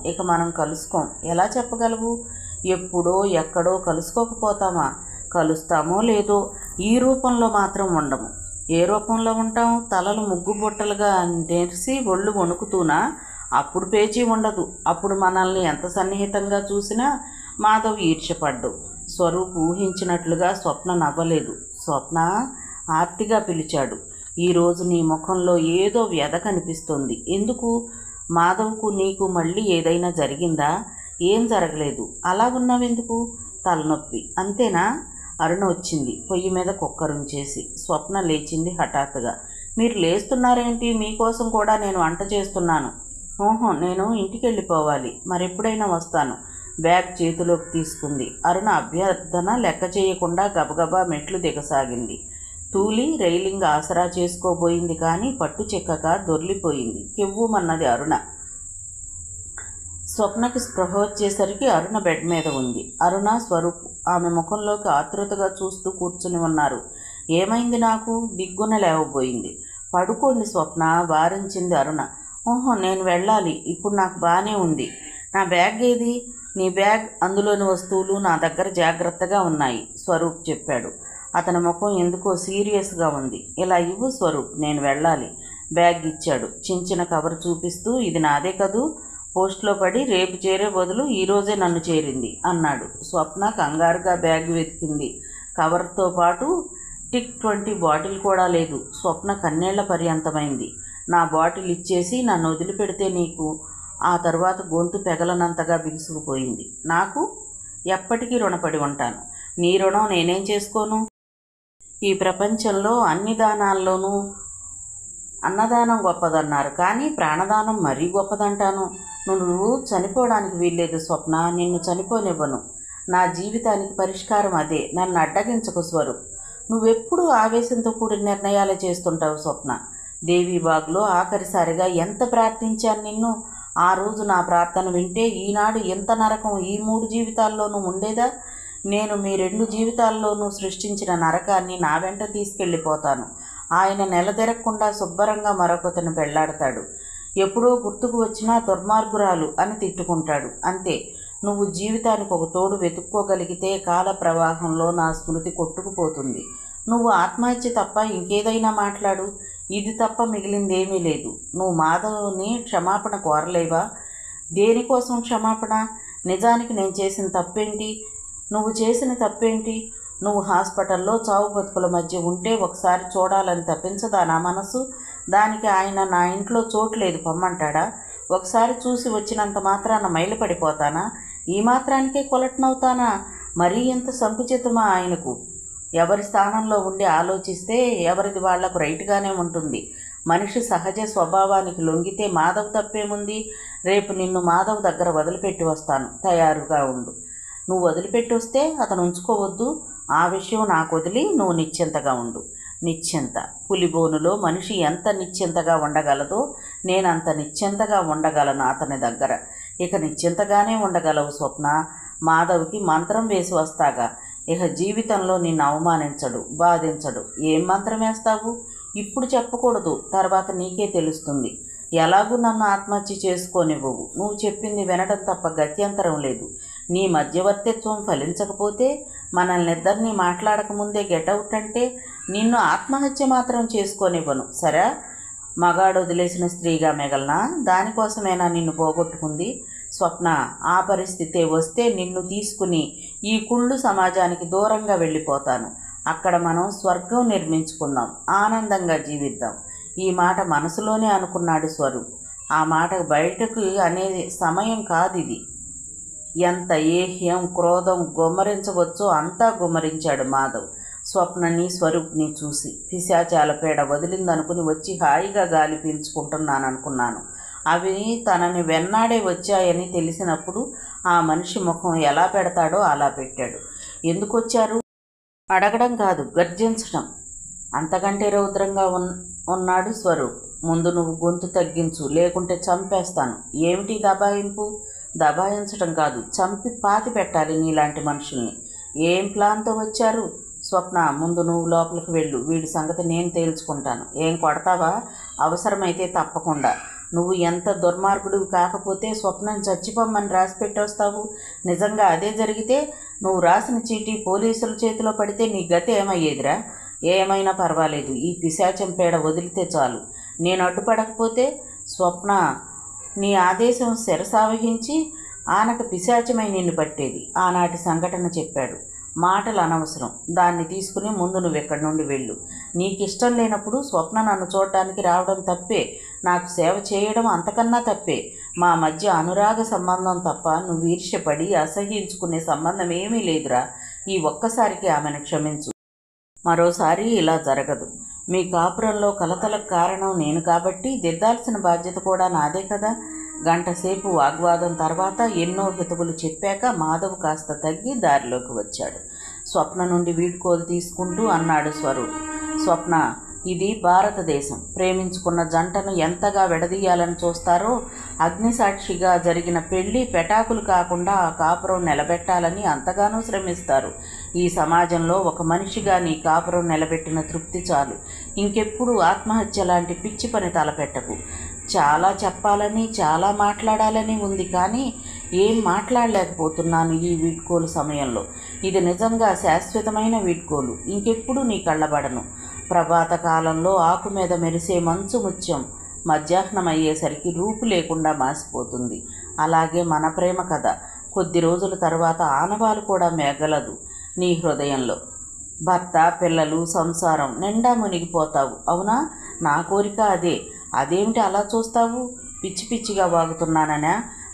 Speaker 1: ఇక మనం కలుసుకోం. ఎలా చెప్పగలవు? ఎప్పుడో ఎక్కడో కలుసుకోకపోతామా? కలుస్తామో లేదో, ఈ రూపంలో మాత్రం ఉండము. ఏ రూపంలో ఉంటాం? తలలు ముగ్గు బుట్టలుగా నెరిసి ఒళ్ళు వణుకుతూనా? అప్పుడు పేచీ ఉండదు. అప్పుడు మనల్ని ఎంత సన్నిహితంగా చూసినా మాధవ్ ఈర్ష్యపడ్డు. స్వరూప్ ఊహించినట్లుగా స్వప్న నవ్వలేదు. స్వప్న ఆర్తిగా పిలిచాడు. ఈరోజు నీ ముఖంలో ఏదో వ్యధ కనిపిస్తోంది. ఎందుకు? మాధవ్కు నీకు మళ్ళీ ఏదైనా జరిగిందా? ఏం జరగలేదు. అలా ఉన్నావెందుకు? తలనొప్పి అంతేనా? అరుణ వచ్చింది పొయ్యి మీద కుక్కరుంచేసి. స్వప్న లేచింది హఠాత్తుగా. మీరు లేస్తున్నారేంటి? మీకోసం కూడా నేను వంట చేస్తున్నాను. నేను ఇంటికి వెళ్ళిపోవాలి. మరెప్పుడైనా వస్తాను. బ్యాగ్ చేతిలోకి తీసుకుంది. అరుణ అభ్యర్థన లెక్క చేయకుండా గబగబా మెట్లు దిగసాగింది. తూలి రైలింగ్ ఆసరా చేసుకోబోయింది కానీ పట్టు చెక్కక దొర్లిపోయింది. కెవ్వుమన్నది అరుణ. స్వప్నకి స్పృహ వచ్చేసరికి అరుణ బెడ్ మీద ఉంది. అరుణ, స్వరూప్ ఆమె ముఖంలోకి ఆతృతగా చూస్తూ కూర్చుని ఉన్నారు. ఏమైంది నాకు? దిగ్గున లేవబోయింది. పడుకోండి స్వప్న, వారించింది అరుణ. నేను వెళ్ళాలి. ఇప్పుడు నాకు బాగానే ఉంది. నా బ్యాగ్ ఏది? నీ బ్యాగ్, అందులోని వస్తువులు నా దగ్గర జాగ్రత్తగా ఉన్నాయి, స్వరూప్ చెప్పాడు. అతని ముఖం ఎందుకో సీరియస్గా ఉంది. ఇలా ఇవ్వు స్వరూప్, నేను వెళ్ళాలి. బ్యాగ్ ఇచ్చాడు. చించిన కవర్ చూపిస్తూ, ఇది నాదే కదూ, పోస్ట్లో పడి రేపు చేరే బదులు ఈరోజే నన్ను చేరింది అన్నాడు. స్వప్న కంగారుగా బ్యాగ్ వెతికింది. కవర్తో పాటు టిక్ 20 బాటిల్ కూడా లేదు. స్వప్న కన్నీళ్ల పర్యంతమైంది. నా బాటిల్ ఇచ్చేసి నన్ను వదిలిపెడితే నీకు. ఆ తరువాత గొంతు పెగలనంతగా బిగుసుకుపోయింది. నాకు ఎప్పటికీ రుణపడి ఉంటాను. నీ రుణం నేనేం చేసుకోను? ఈ ప్రపంచంలో అన్ని దానాల్లోనూ అన్నదానం గొప్పదన్నారు, కానీ ప్రాణదానం మరీ గొప్పదంటాను. నువ్వు చనిపోవడానికి వీల్లేదు స్వప్న, నిన్ను చనిపోనివ్వను. నా జీవితానికి పరిష్కారం అదే. నన్ను అడ్డగించకు స్వరూప్. నువ్వెప్పుడూ ఆవేశంతో కూడిన నిర్ణయాలే చేస్తుంటావు స్వప్న. దేవీబాగ్లో ఆఖరిసారిగా ఎంత ప్రార్థించాను నిన్ను. ఆ రోజు నా ప్రార్థన వింటే ఈనాడు ఎంత నరకం ఈ 3 జీవితాల్లోనూ ఉండేదా? నేను మీ 2 జీవితాల్లోనూ సృష్టించిన నరకాన్ని నా వెంట తీసుకెళ్ళిపోతాను. ఆయన నెలదిరగకుండా శుభ్రంగా మరొకతను పెళ్లాడతాడు. ఎప్పుడో గుర్తుకు వచ్చినా దుర్మార్గురాలు అని తిట్టుకుంటాడు. అంతే. నువ్వు జీవితానికి ఒక తోడు వెతుక్కోగలిగితే కాల ప్రవాహంలో నా స్మృతి కొట్టుకుపోతుంది. నువ్వు ఆత్మహత్య తప్ప ఇంకేదైనా మాట్లాడు. ఇది తప్ప మిగిలిందేమీ లేదు. నువ్వు మాధవ్ని క్షమాపణ కోరలేవా? దేనికోసం క్షమాపణ? నిజానికి నేను చేసిన తప్పేంటి? నువ్వు చేసిన తప్పేంటి? నువ్వు హాస్పిటల్లో చావు బతుకుల మధ్య ఉంటే ఒకసారి చూడాలని తప్పించదా నా మనసు? దానికి ఆయన నా ఇంట్లో చోట్లేదు పొమ్మంటాడా? ఒకసారి చూసి వచ్చినంత మాత్రాన మైలుపడిపోతానా? ఈ మాత్రానికే కొలటనవుతానా? మరీ ఎంత సంకుచితమా ఆయనకు? ఎవరి స్థానంలో ఉండి ఆలోచిస్తే ఎవరిది వాళ్లకు రైట్గానే ఉంటుంది. మనిషి సహజ స్వభావానికి లొంగితే మాధవ్ తప్పేముంది? రేపు నిన్ను మాధవ్ దగ్గర వదిలిపెట్టి వస్తాను, తయారుగా ఉండు. నువ్వు వదిలిపెట్టి వస్తే అతను ఉంచుకోవద్దు. ఆ విషయం నాకు వదిలి నువ్వు నిశ్చింతగా ఉండు. నిశ్చింత. పులిబోనులో మనిషి ఎంత నిశ్చింతగా ఉండగలదో నేనంత నిశ్చింతగా ఉండగలను అతని దగ్గర. ఇక నిశ్చింతగానే ఉండగలవు స్వప్న. మాధవ్కి మంత్రం వేసి వస్తాగా. ఇక జీవితంలో నిన్ను అవమానించడు, బాధించడు. ఏం మంత్రం వేస్తావు? ఇప్పుడు చెప్పకూడదు, తర్వాత నీకే తెలుస్తుంది. ఎలాగూ నన్ను ఆత్మహత్య చేసుకోనివ్వవు. నువ్వు చెప్పింది వినడం తప్ప గత్యంతరం లేదు. నీ మధ్యవర్తిత్వం ఫలించకపోతే మనల్నిద్దరినీ మాట్లాడకముందే గెటౌట్ అంటే నిన్ను ఆత్మహత్య మాత్రం చేసుకోనివ్వను. సరే? మగాడు వదిలేసిన స్త్రీగా మిగలనా? దానికోసమేనా నిన్ను పోగొట్టుకుంది? స్వప్న, ఆ పరిస్థితే వస్తే నిన్ను తీసుకుని ఈ కుళ్ళు సమాజానికి దూరంగా వెళ్ళిపోతాను. అక్కడ మనం స్వర్గం నిర్మించుకుందాం, ఆనందంగా జీవిద్దాం. ఈ మాట మనసులోనే అనుకున్నాడు స్వరూప్. ఆ మాట బయటకు అనే సమయం కాదిది. ఎంత ఏహ్యం, క్రోధం గుమ్మరించవచ్చో అంతా గుమ్మరించాడు మాధవ్ స్వప్నని, స్వరూప్ని చూసి. పిశాచాల పేడ వదిలిందనుకుని వచ్చి హాయిగా గాలి పీల్చుకుంటున్నాననుకున్నాను. అవి తనని వెన్నాడే వచ్చాయని తెలిసినప్పుడు ఆ మనిషి ముఖం ఎలా పెడతాడో అలా పెట్టాడు. ఎందుకు వచ్చారు అడగడం కాదు, గర్జించడం. అంతకంటే రౌద్రంగా ఉన్నాడు స్వరూప్. ముందు నువ్వు గొంతు తగ్గించు, లేకుంటే చంపేస్తాను. ఏమిటి దబాయింపు? దబాయించడం కాదు, చంపి పాతి పెట్టాలి నీలాంటి మనుషుల్ని. ఏం ప్లాన్తో వచ్చారు? స్వప్న, ముందు నువ్వు లోపలికి వెళ్ళు. వీడి సంగతి నేను తేల్చుకుంటాను. ఏం కొడతావా? అవసరమైతే తప్పకుండా. నువ్వు ఎంత దుర్మార్గుడివి కాకపోతే స్వప్నం చచ్చిపోమ్మని రాసి పెట్టొస్తావు. నిజంగా అదే జరిగితే నువ్వు రాసిన చీటీ పోలీసుల చేతిలో పడితే నీ గతి ఏమయ్యేదిరా? ఏమైనా పర్వాలేదు, ఈ పిశాచం పేడ వదిలితే చాలు. నేను అడ్డుపడకపోతే స్వప్న నీ ఆదేశం శిరసావహించి ఆనక పిశాచమై నిన్ను పట్టేది. ఆనాటి సంఘటన చెప్పాడు. మాటలు అనవసరం. దాన్ని తీసుకుని ముందు నువ్వు ఎక్కడి నుండి వెళ్ళు. నీకు ఇష్టం లేనప్పుడు స్వప్న నన్ను చూడటానికి రావడం తప్పే, నాకు సేవ చేయడం అంతకన్నా తప్పే. మా మధ్య అనురాగ సంబంధం తప్ప నువ్వు ఈర్ష్యపడి అసహ్యించుకునే సంబంధం ఏమీ లేదురా. ఈ ఒక్కసారికి ఆమెను క్షమించు. మరోసారి ఇలా జరగదు. మీ కాపురంలో కలతలకు కారణం నేను కాబట్టి దిద్దాల్సిన బాధ్యత కూడా నాదే కదా. గంటసేపు వాగ్వాదం తర్వాత ఎన్నో హితవులు చెప్పాక మాధవ్ కాస్త తగ్గి దారిలోకి వచ్చాడు. స్వప్న నుండి వీడ్కోలు తీసుకుంటూ అన్నాడు స్వరూప్. స్వప్న, ఇది భారతదేశం. ప్రేమించుకున్న జంటను ఎంతగా విడదీయాలని చూస్తారో అగ్నిసాక్షిగా జరిగిన పెళ్లి పెటాకులు కాకుండా ఆ కాపురం నిలబెట్టాలని అంతగానో శ్రమిస్తారు. ఈ సమాజంలో ఒక మనిషిగా నీ కాపురం నిలబెట్టిన తృప్తి చాలు. ఇంకెప్పుడు ఆత్మహత్య లాంటి పిచ్చి పని తలపెట్టకు. చాలా చెప్పాలని, చాలా మాట్లాడాలని ఉంది, కానీ ఏం మాట్లాడలేకపోతున్నాను ఈ వీడ్కోలు సమయంలో. ఇది నిజంగా శాశ్వతమైన వీడ్కోలు. ఇంకెప్పుడు నీ కళ్ళబడను. ప్రభాత కాలంలో ఆకు మీద మెరిసే మంచు ముత్యం మధ్యాహ్నం అయ్యేసరికి రూపు లేకుండా మాసిపోతుంది. అలాగే మన ప్రేమ కథ కొద్ది రోజుల తర్వాత ఆనవాలు కూడా మిగలదు నీ హృదయంలో. భర్త, పిల్లలు, సంసారం నిండా మునిగిపోతావు. అవునా? నా కోరిక అదే. అదేమిటి అలా చూస్తావు? పిచ్చి పిచ్చిగా వాగుతున్నాననా?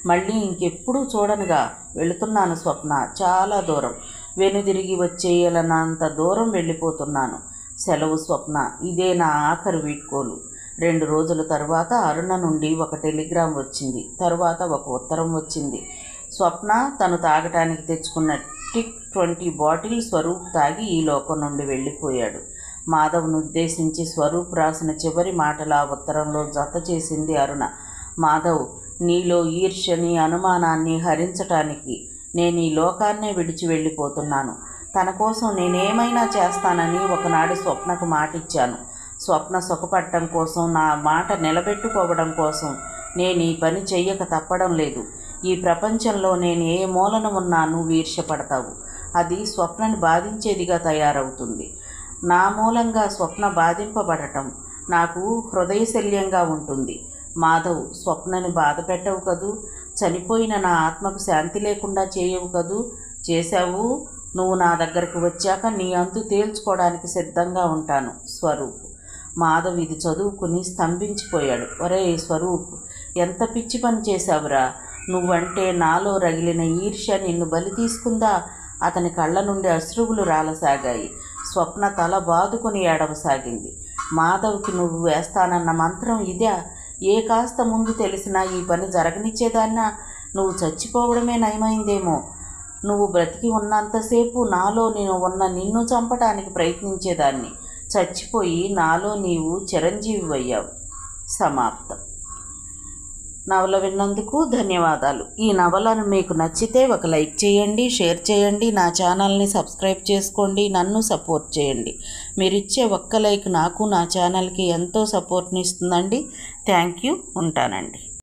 Speaker 1: మళ్ళీ ఇంకెప్పుడూ చూడనుగా. వెళుతున్నాను స్వప్న, చాలా దూరం. వెనుదిరిగి వచ్చేయాలన్నంత దూరం వెళ్ళిపోతున్నాను. సెలవు స్వప్న, ఇదే నా ఆఖరి వీడ్కోలు. 2 రోజుల తరువాత అరుణ నుండి ఒక టెలిగ్రామ్ వచ్చింది. తరువాత ఒక ఉత్తరం వచ్చింది. స్వప్న తను తాగటానికి తెచ్చుకున్న టిక్ 20 బాటిల్ స్వరూప్ తాగి ఈ లోకం నుండి వెళ్ళిపోయాడు. మాధవ్ను ఉద్దేశించి స్వరూప్ రాసిన చివరి మాటల ఆ ఉత్తరంలో జత చేసింది అరుణ. మాధవ్, నీలో ఈర్ష్యని, అనుమానాన్ని హరించటానికి నేను ఈ లోకాన్నే విడిచి వెళ్ళిపోతున్నాను. తన కోసం నేనేమైనా చేస్తానని ఒకనాడు స్వప్నకు మాటిచ్చాను. స్వప్న సుఖపడటం కోసం, నా మాట నిలబెట్టుకోవడం కోసం నేను ఈ పని చెయ్యక తప్పడం లేదు. ఈ ప్రపంచంలో నేను ఏ మూలన ఉన్నా నువ్వు ఈర్ష్యపడతావు. అది స్వప్నని బాధించేదిగా తయారవుతుంది. నా మూలంగా స్వప్న బాధింపబడటం నాకు హృదయశల్యంగా ఉంటుంది. మాధవ్, స్వప్నని బాధ పెట్టవు కదూ. చనిపోయిన నా ఆత్మకు శాంతి లేకుండా చేయవు కదూ. చేశావు. నువ్వు నా దగ్గరకు వచ్చాక నీ అంతు తేల్చుకోవడానికి సిద్ధంగా ఉంటాను. స్వరూప్. మాధవ్ ఇది చదువుకుని స్తంభించిపోయాడు. ఒరే స్వరూప్, ఎంత పిచ్చి పని చేశావురా. నువ్వంటే నాలో రగిలిన ఈర్ష్య నిన్ను బలి తీసుకుందా? అతని కళ్ళ నుండి అశ్రువులు రాలసాగాయి. స్వప్న తల బాదుకొని ఏడవసాగింది. మాధవ్కి నువ్వు వేస్తానన్న మంత్రం ఇదే? ఏ కాస్త ముందు తెలిసినా ఈ పని జరగనిచ్చేదాన్నా? నువ్వు చచ్చిపోవడమే నయమైందేమో. నువ్వు బ్రతికి ఉన్నంతసేపు నాలో నేను ఉన్న నిన్ను చంపటానికి ప్రయత్నించేదాన్ని. చచ్చిపోయి నాలో నీవు చిరంజీవి అయ్యావు. సమాప్తం. నవల విన్నందుకు ధన్యవాదాలు. ఈ నవలను మీకు నచ్చితే ఒక లైక్ చేయండి, షేర్ చేయండి, నా ఛానల్ని సబ్స్క్రైబ్ చేసుకోండి, నన్ను సపోర్ట్ చేయండి. మీరిచ్చే ఒక్క లైక్ నాకు, నా ఛానల్కి ఎంతో సపోర్ట్ని ఇస్తుందండి. Thank you. ఉంటానండి.